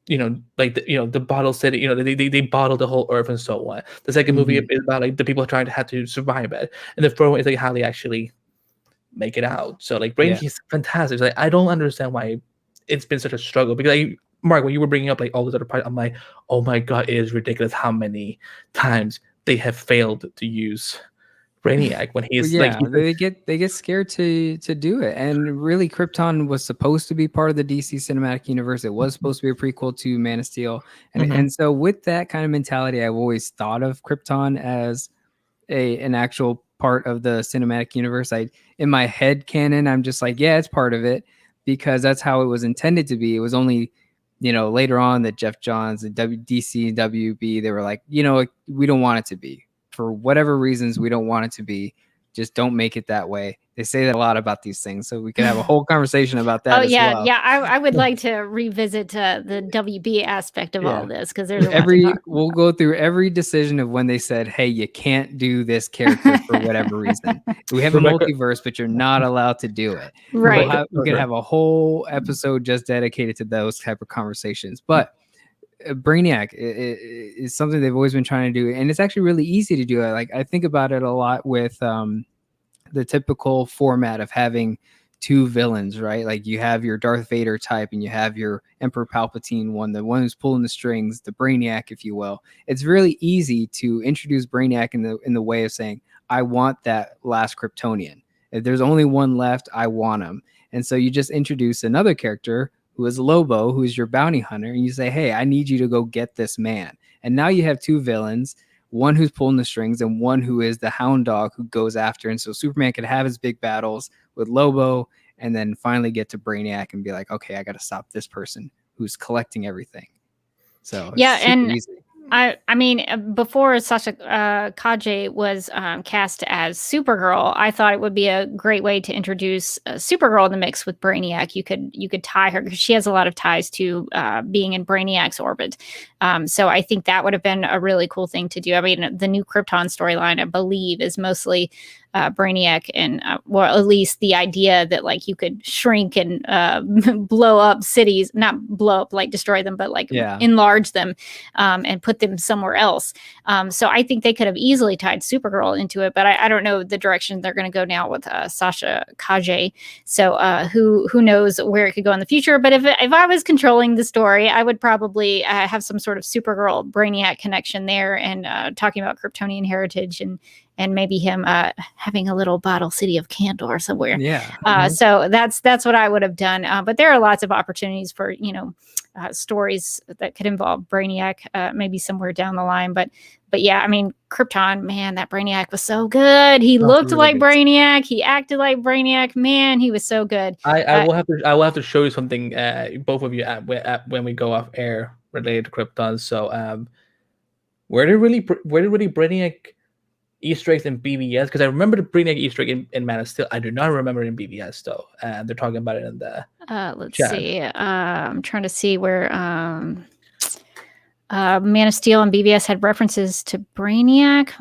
the bottle city, they bottle the whole earth and so on. The second movie is about the people had to survive it, and the third one is how they actually make it out. So Brainiac is fantastic. I don't understand why it's been such a struggle, because Mark, when you were bringing up all these other parts, I'm like, oh my god, it is ridiculous how many times they have failed to use Brainiac when he's they get scared to do it. And really, Krypton was supposed to be part of the DC cinematic universe. It was supposed to be a prequel to Man of Steel, and so with that kind of mentality, I've always thought of Krypton as an actual part of the cinematic universe. In my head canon, I'm just it's part of it, because that's how it was intended to be. It was only later on that Jeff Johns and DC and WB, they were we don't want it to be. For whatever reasons, we don't want it to be. Just don't make it that way. They say that a lot about these things, so we can have a whole conversation about that. I would like to revisit the WB aspect of all this, because there's we'll go through every decision of when they said, hey, you can't do this character for whatever reason. We have a multiverse, but you're not allowed to do it. Right. We can have a whole episode just dedicated to those type of conversations. But Brainiac is something they've always been trying to do, and it's actually really easy to do it. I think about it a lot with the typical format of having two villains, right? You have your Darth Vader type, and you have your Emperor Palpatine one, the one who's pulling the strings, the Brainiac, if you will. It's really easy to introduce Brainiac in the way of saying, I want that last Kryptonian. If there's only one left, I want him. And so you just introduce another character who is Lobo, who is your bounty hunter, and you say, hey, I need you to go get this man. And now you have two villains, one who's pulling the strings and one who is the hound dog who goes after. And so Superman could have his big battles with Lobo and then finally get to Brainiac and be like, okay, I got to stop this person who's collecting everything. So easy. I mean, before Sasha Kaje was cast as Supergirl, I thought it would be a great way to introduce Supergirl in the mix with Brainiac. You could tie her, because she has a lot of ties to being in Brainiac's orbit. So I think that would have been a really cool thing to do. I mean, the new Krypton storyline, I believe, is mostly Brainiac, and well, at least the idea that like you could shrink and blow up cities, not blow up like destroy them, but like enlarge them and put them somewhere else. So I think they could have easily tied Supergirl into it, but I don't know the direction they're going to go now with Sasha Calle. So who knows where it could go in the future? But if I was controlling the story, I would probably have some sort of Supergirl Brainiac connection there, and talking about Kryptonian heritage and maybe him having a little bottle city of Kandor somewhere. Yeah. So that's what I would have done. But there are lots of opportunities for, stories that could involve Brainiac, maybe somewhere down the line. But yeah, I mean, Krypton, man, that Brainiac was so good. He looked really like Brainiac. He acted like Brainiac. Man, he was so good. I will have to show you something, both of you, when we go off air related to Krypton. So, where did really Brainiac Easter eggs in BVS? Because I remember the Brainiac Easter egg in Man of Steel. I do not remember it in BVS though. They're talking about it in the let's chat. see. I'm trying to see where Man of Steel and BVS had references to Brainiac.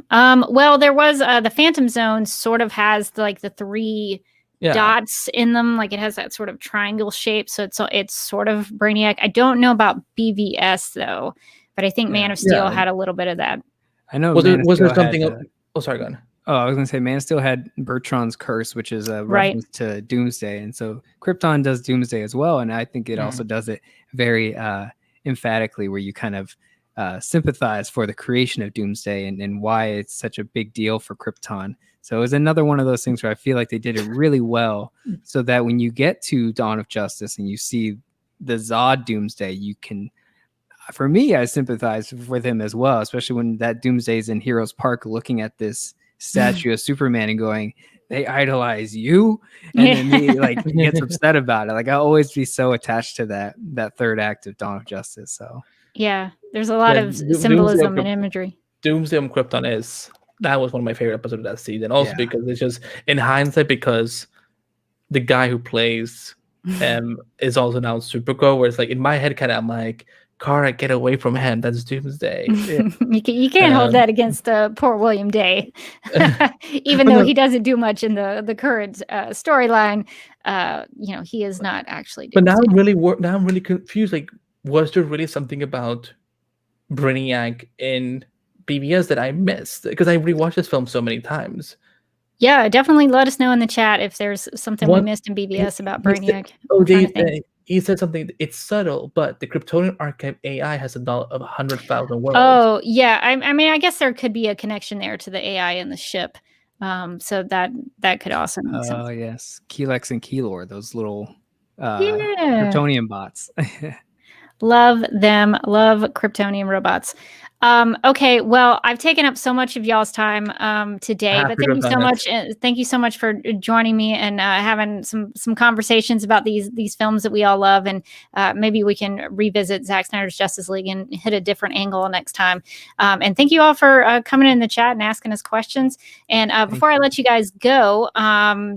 Well, there was the Phantom Zone sort of has like the three dots in them, like it has that sort of triangle shape, so it's sort of Brainiac. I don't know about BVS though, but I think Man of Steel had a little bit of that. I know. Was there something? Oh, sorry, go on. Oh, I was going to say Man of Steel had Bertrand's curse, which is a reference to Doomsday. And so Krypton does Doomsday as well. And I think it also does it very emphatically, where you kind of sympathize for the creation of Doomsday and why it's such a big deal for Krypton. So it was another one of those things where I feel like they did it really well, so that when you get to Dawn of Justice and you see the Zod Doomsday, you can... For me, I sympathize with him as well, especially when that Doomsday is in Heroes Park looking at this statue of Superman and going, they idolize you? And then he gets upset about it. Like, I'll always be so attached to that third act of Dawn of Justice. So yeah, there's a lot of symbolism and imagery. Doomsday on Krypton that was one of my favorite episodes of that season. Also because it's just, in hindsight, because the guy who plays is also now Supergirl, where it's like in my head kind of I'm like, Kara, get away from him. That's Doomsday. You can't hold that against poor William Day, even though he doesn't do much in the current storyline. He is not actually Doomsday. But now I'm really confused. Like, was there really something about Brainiac in BVS that I missed? Because I rewatched this film so many times. Yeah, definitely let us know in the chat if there's something we missed in BVS about Brainiac. He said something. It's subtle, but the Kryptonian Archive AI has a knowledge of 100,000 worlds. Oh yeah, I mean, I guess there could be a connection there to the AI in the ship. So that could also make sense. Oh yes, Kelex and Keylor, those little Kryptonian bots. Love them. Love Kryptonian robots. Okay, well, I've taken up so much of y'all's time today, but thank you so much for joining me and having some conversations about these films that we all love, and maybe we can revisit Zack Snyder's Justice League and hit a different angle next time. And thank you all for coming in the chat and asking us questions. And before I let you guys go,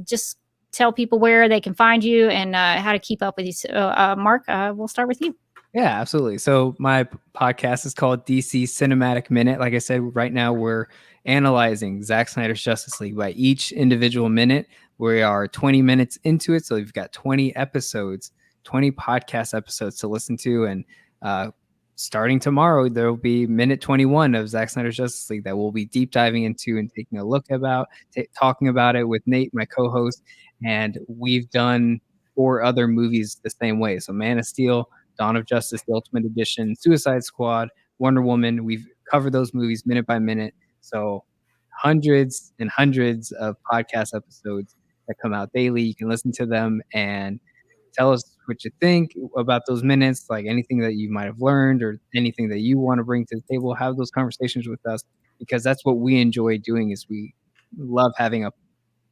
just tell people where they can find you and how to keep up with you. So, Mark, we'll start with you. Yeah, absolutely. So my podcast is called DC Cinematic Minute. Like I said, right now we're analyzing Zack Snyder's Justice League by each individual minute. We are 20 minutes into it. So we've got 20 episodes, 20 podcast episodes to listen to. And starting tomorrow, there will be minute 21 of Zack Snyder's Justice League that we'll be deep diving into and taking a look about, talking about it with Nate, my co-host. And we've done 4 other movies the same way. So Man of Steel, Dawn of Justice, the Ultimate Edition, Suicide Squad, Wonder Woman. We've covered those movies minute by minute. So hundreds and hundreds of podcast episodes that come out daily. You can listen to them and tell us what you think about those minutes, like anything that you might have learned or anything that you want to bring to the table. Have those conversations with us, because that's what we enjoy doing. Is we love having a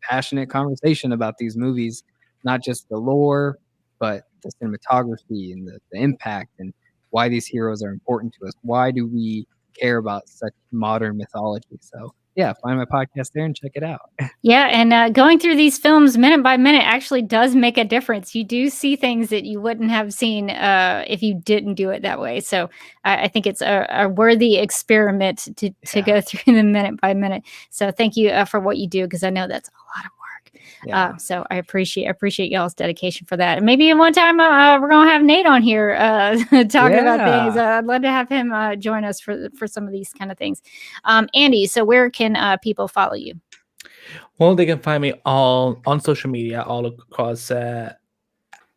passionate conversation about these movies, not just the lore, but the cinematography and the impact and why these heroes are important to us. Why do we care about such modern mythology? So yeah, find my podcast there and check it out. Yeah, and going through these films minute by minute actually does make a difference. You do see things that you wouldn't have seen if you didn't do it that way. So I think it's a worthy experiment to go through them minute by minute. So thank you for what you do, because I know that's a lot of work. Yeah. So I appreciate y'all's dedication for that. And maybe one time we're gonna have Nate on here talking about things. I'd love to have him join us for some of these kind of things. Andy, so where can people follow you? Well, they can find me all on social media, all across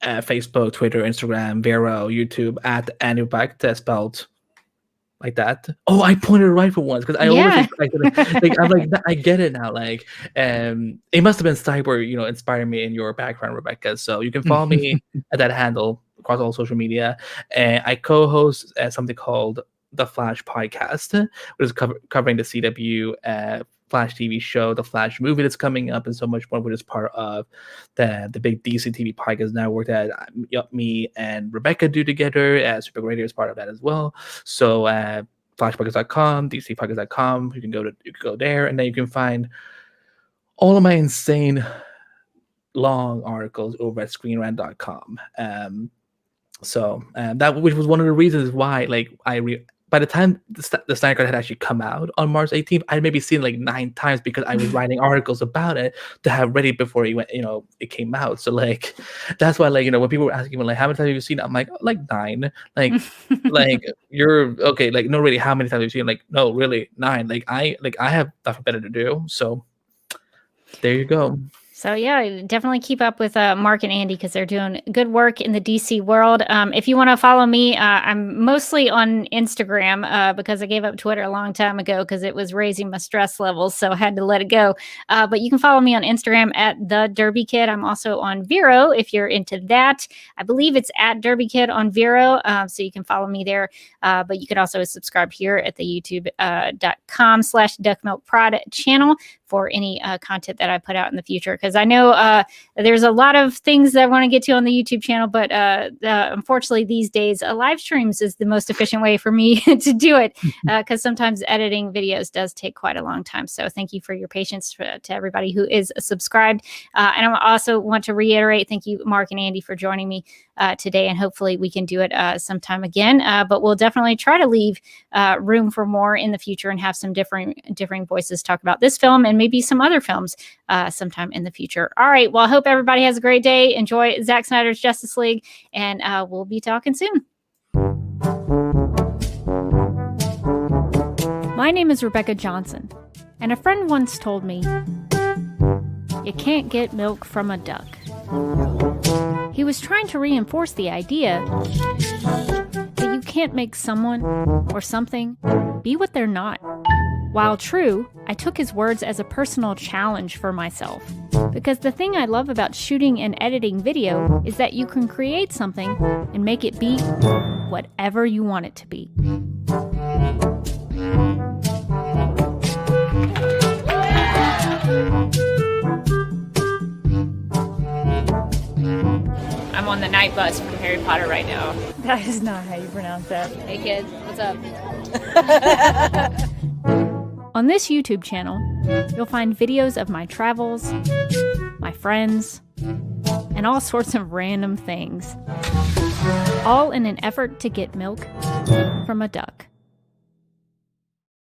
Facebook, Twitter, Instagram, Vero, YouTube at Incompetech, spelled like that. Oh, I pointed it right for once, because I always like I'm like, I get it now. Like, it must have been Cyber, inspired me in your background, Rebecca. So you can follow me at that handle across all social media. And I co-host something called The Flash Podcast, which is covering the CW Flash TV show, the Flash movie that's coming up, and so much more, which is part of the big DC TV podcast network that me and Rebecca do together. Super Radio is part of that as well. So flashpodcast.com, dcpodcast.com, you can go there, and then you can find all of my insane long articles over at screenrant.com. So that, which was one of the reasons why, like, by the time the Snyder Cut had actually come out on March 18th, I'd maybe seen like 9 times, because I was writing articles about it to have ready before it came out. So like, that's why, like, when people were asking me like, how many times have you seen it? I'm like, like 9. Like, like, you're okay. Like, no, really, how many times have you seen it? Like, no, really, 9. Like I have nothing better to do. So there you go. So yeah, definitely keep up with Mark and Andy, because they're doing good work in the DC world. If you want to follow me, I'm mostly on Instagram because I gave up Twitter a long time ago because it was raising my stress levels, so I had to let it go. But you can follow me on Instagram at the Derby Kid. I'm also on Vero if you're into that. I believe it's at Derby Kid on Vero, so you can follow me there. But you can also subscribe here at the youtube.com/DuckmilkProd channel for any content that I put out in the future. Because I know there's a lot of things that I want to get to on the YouTube channel, but unfortunately these days, live streams is the most efficient way for me to do it, because sometimes editing videos does take quite a long time. So thank you for your patience to everybody who is subscribed. And I also want to reiterate, thank you, Mark and Andy, for joining me today, and hopefully we can do it sometime again. But we'll definitely try to leave room for more in the future and have some differing voices talk about this film and maybe some other films sometime in the future. All right. Well, I hope everybody has a great day. Enjoy Zack Snyder's Justice League, and we'll be talking soon. My name is Rebecca Johnson, and a friend once told me, you can't get milk from a duck. He was trying to reinforce the idea that you can't make someone or something be what they're not. While true, I took his words as a personal challenge for myself. Because the thing I love about shooting and editing video is that you can create something and make it be whatever you want it to be. I'm on the night bus from Harry Potter right now. That is not how you pronounce that. Hey kids, what's up? On this YouTube channel, you'll find videos of my travels, my friends, and all sorts of random things. All in an effort to get milk from a duck.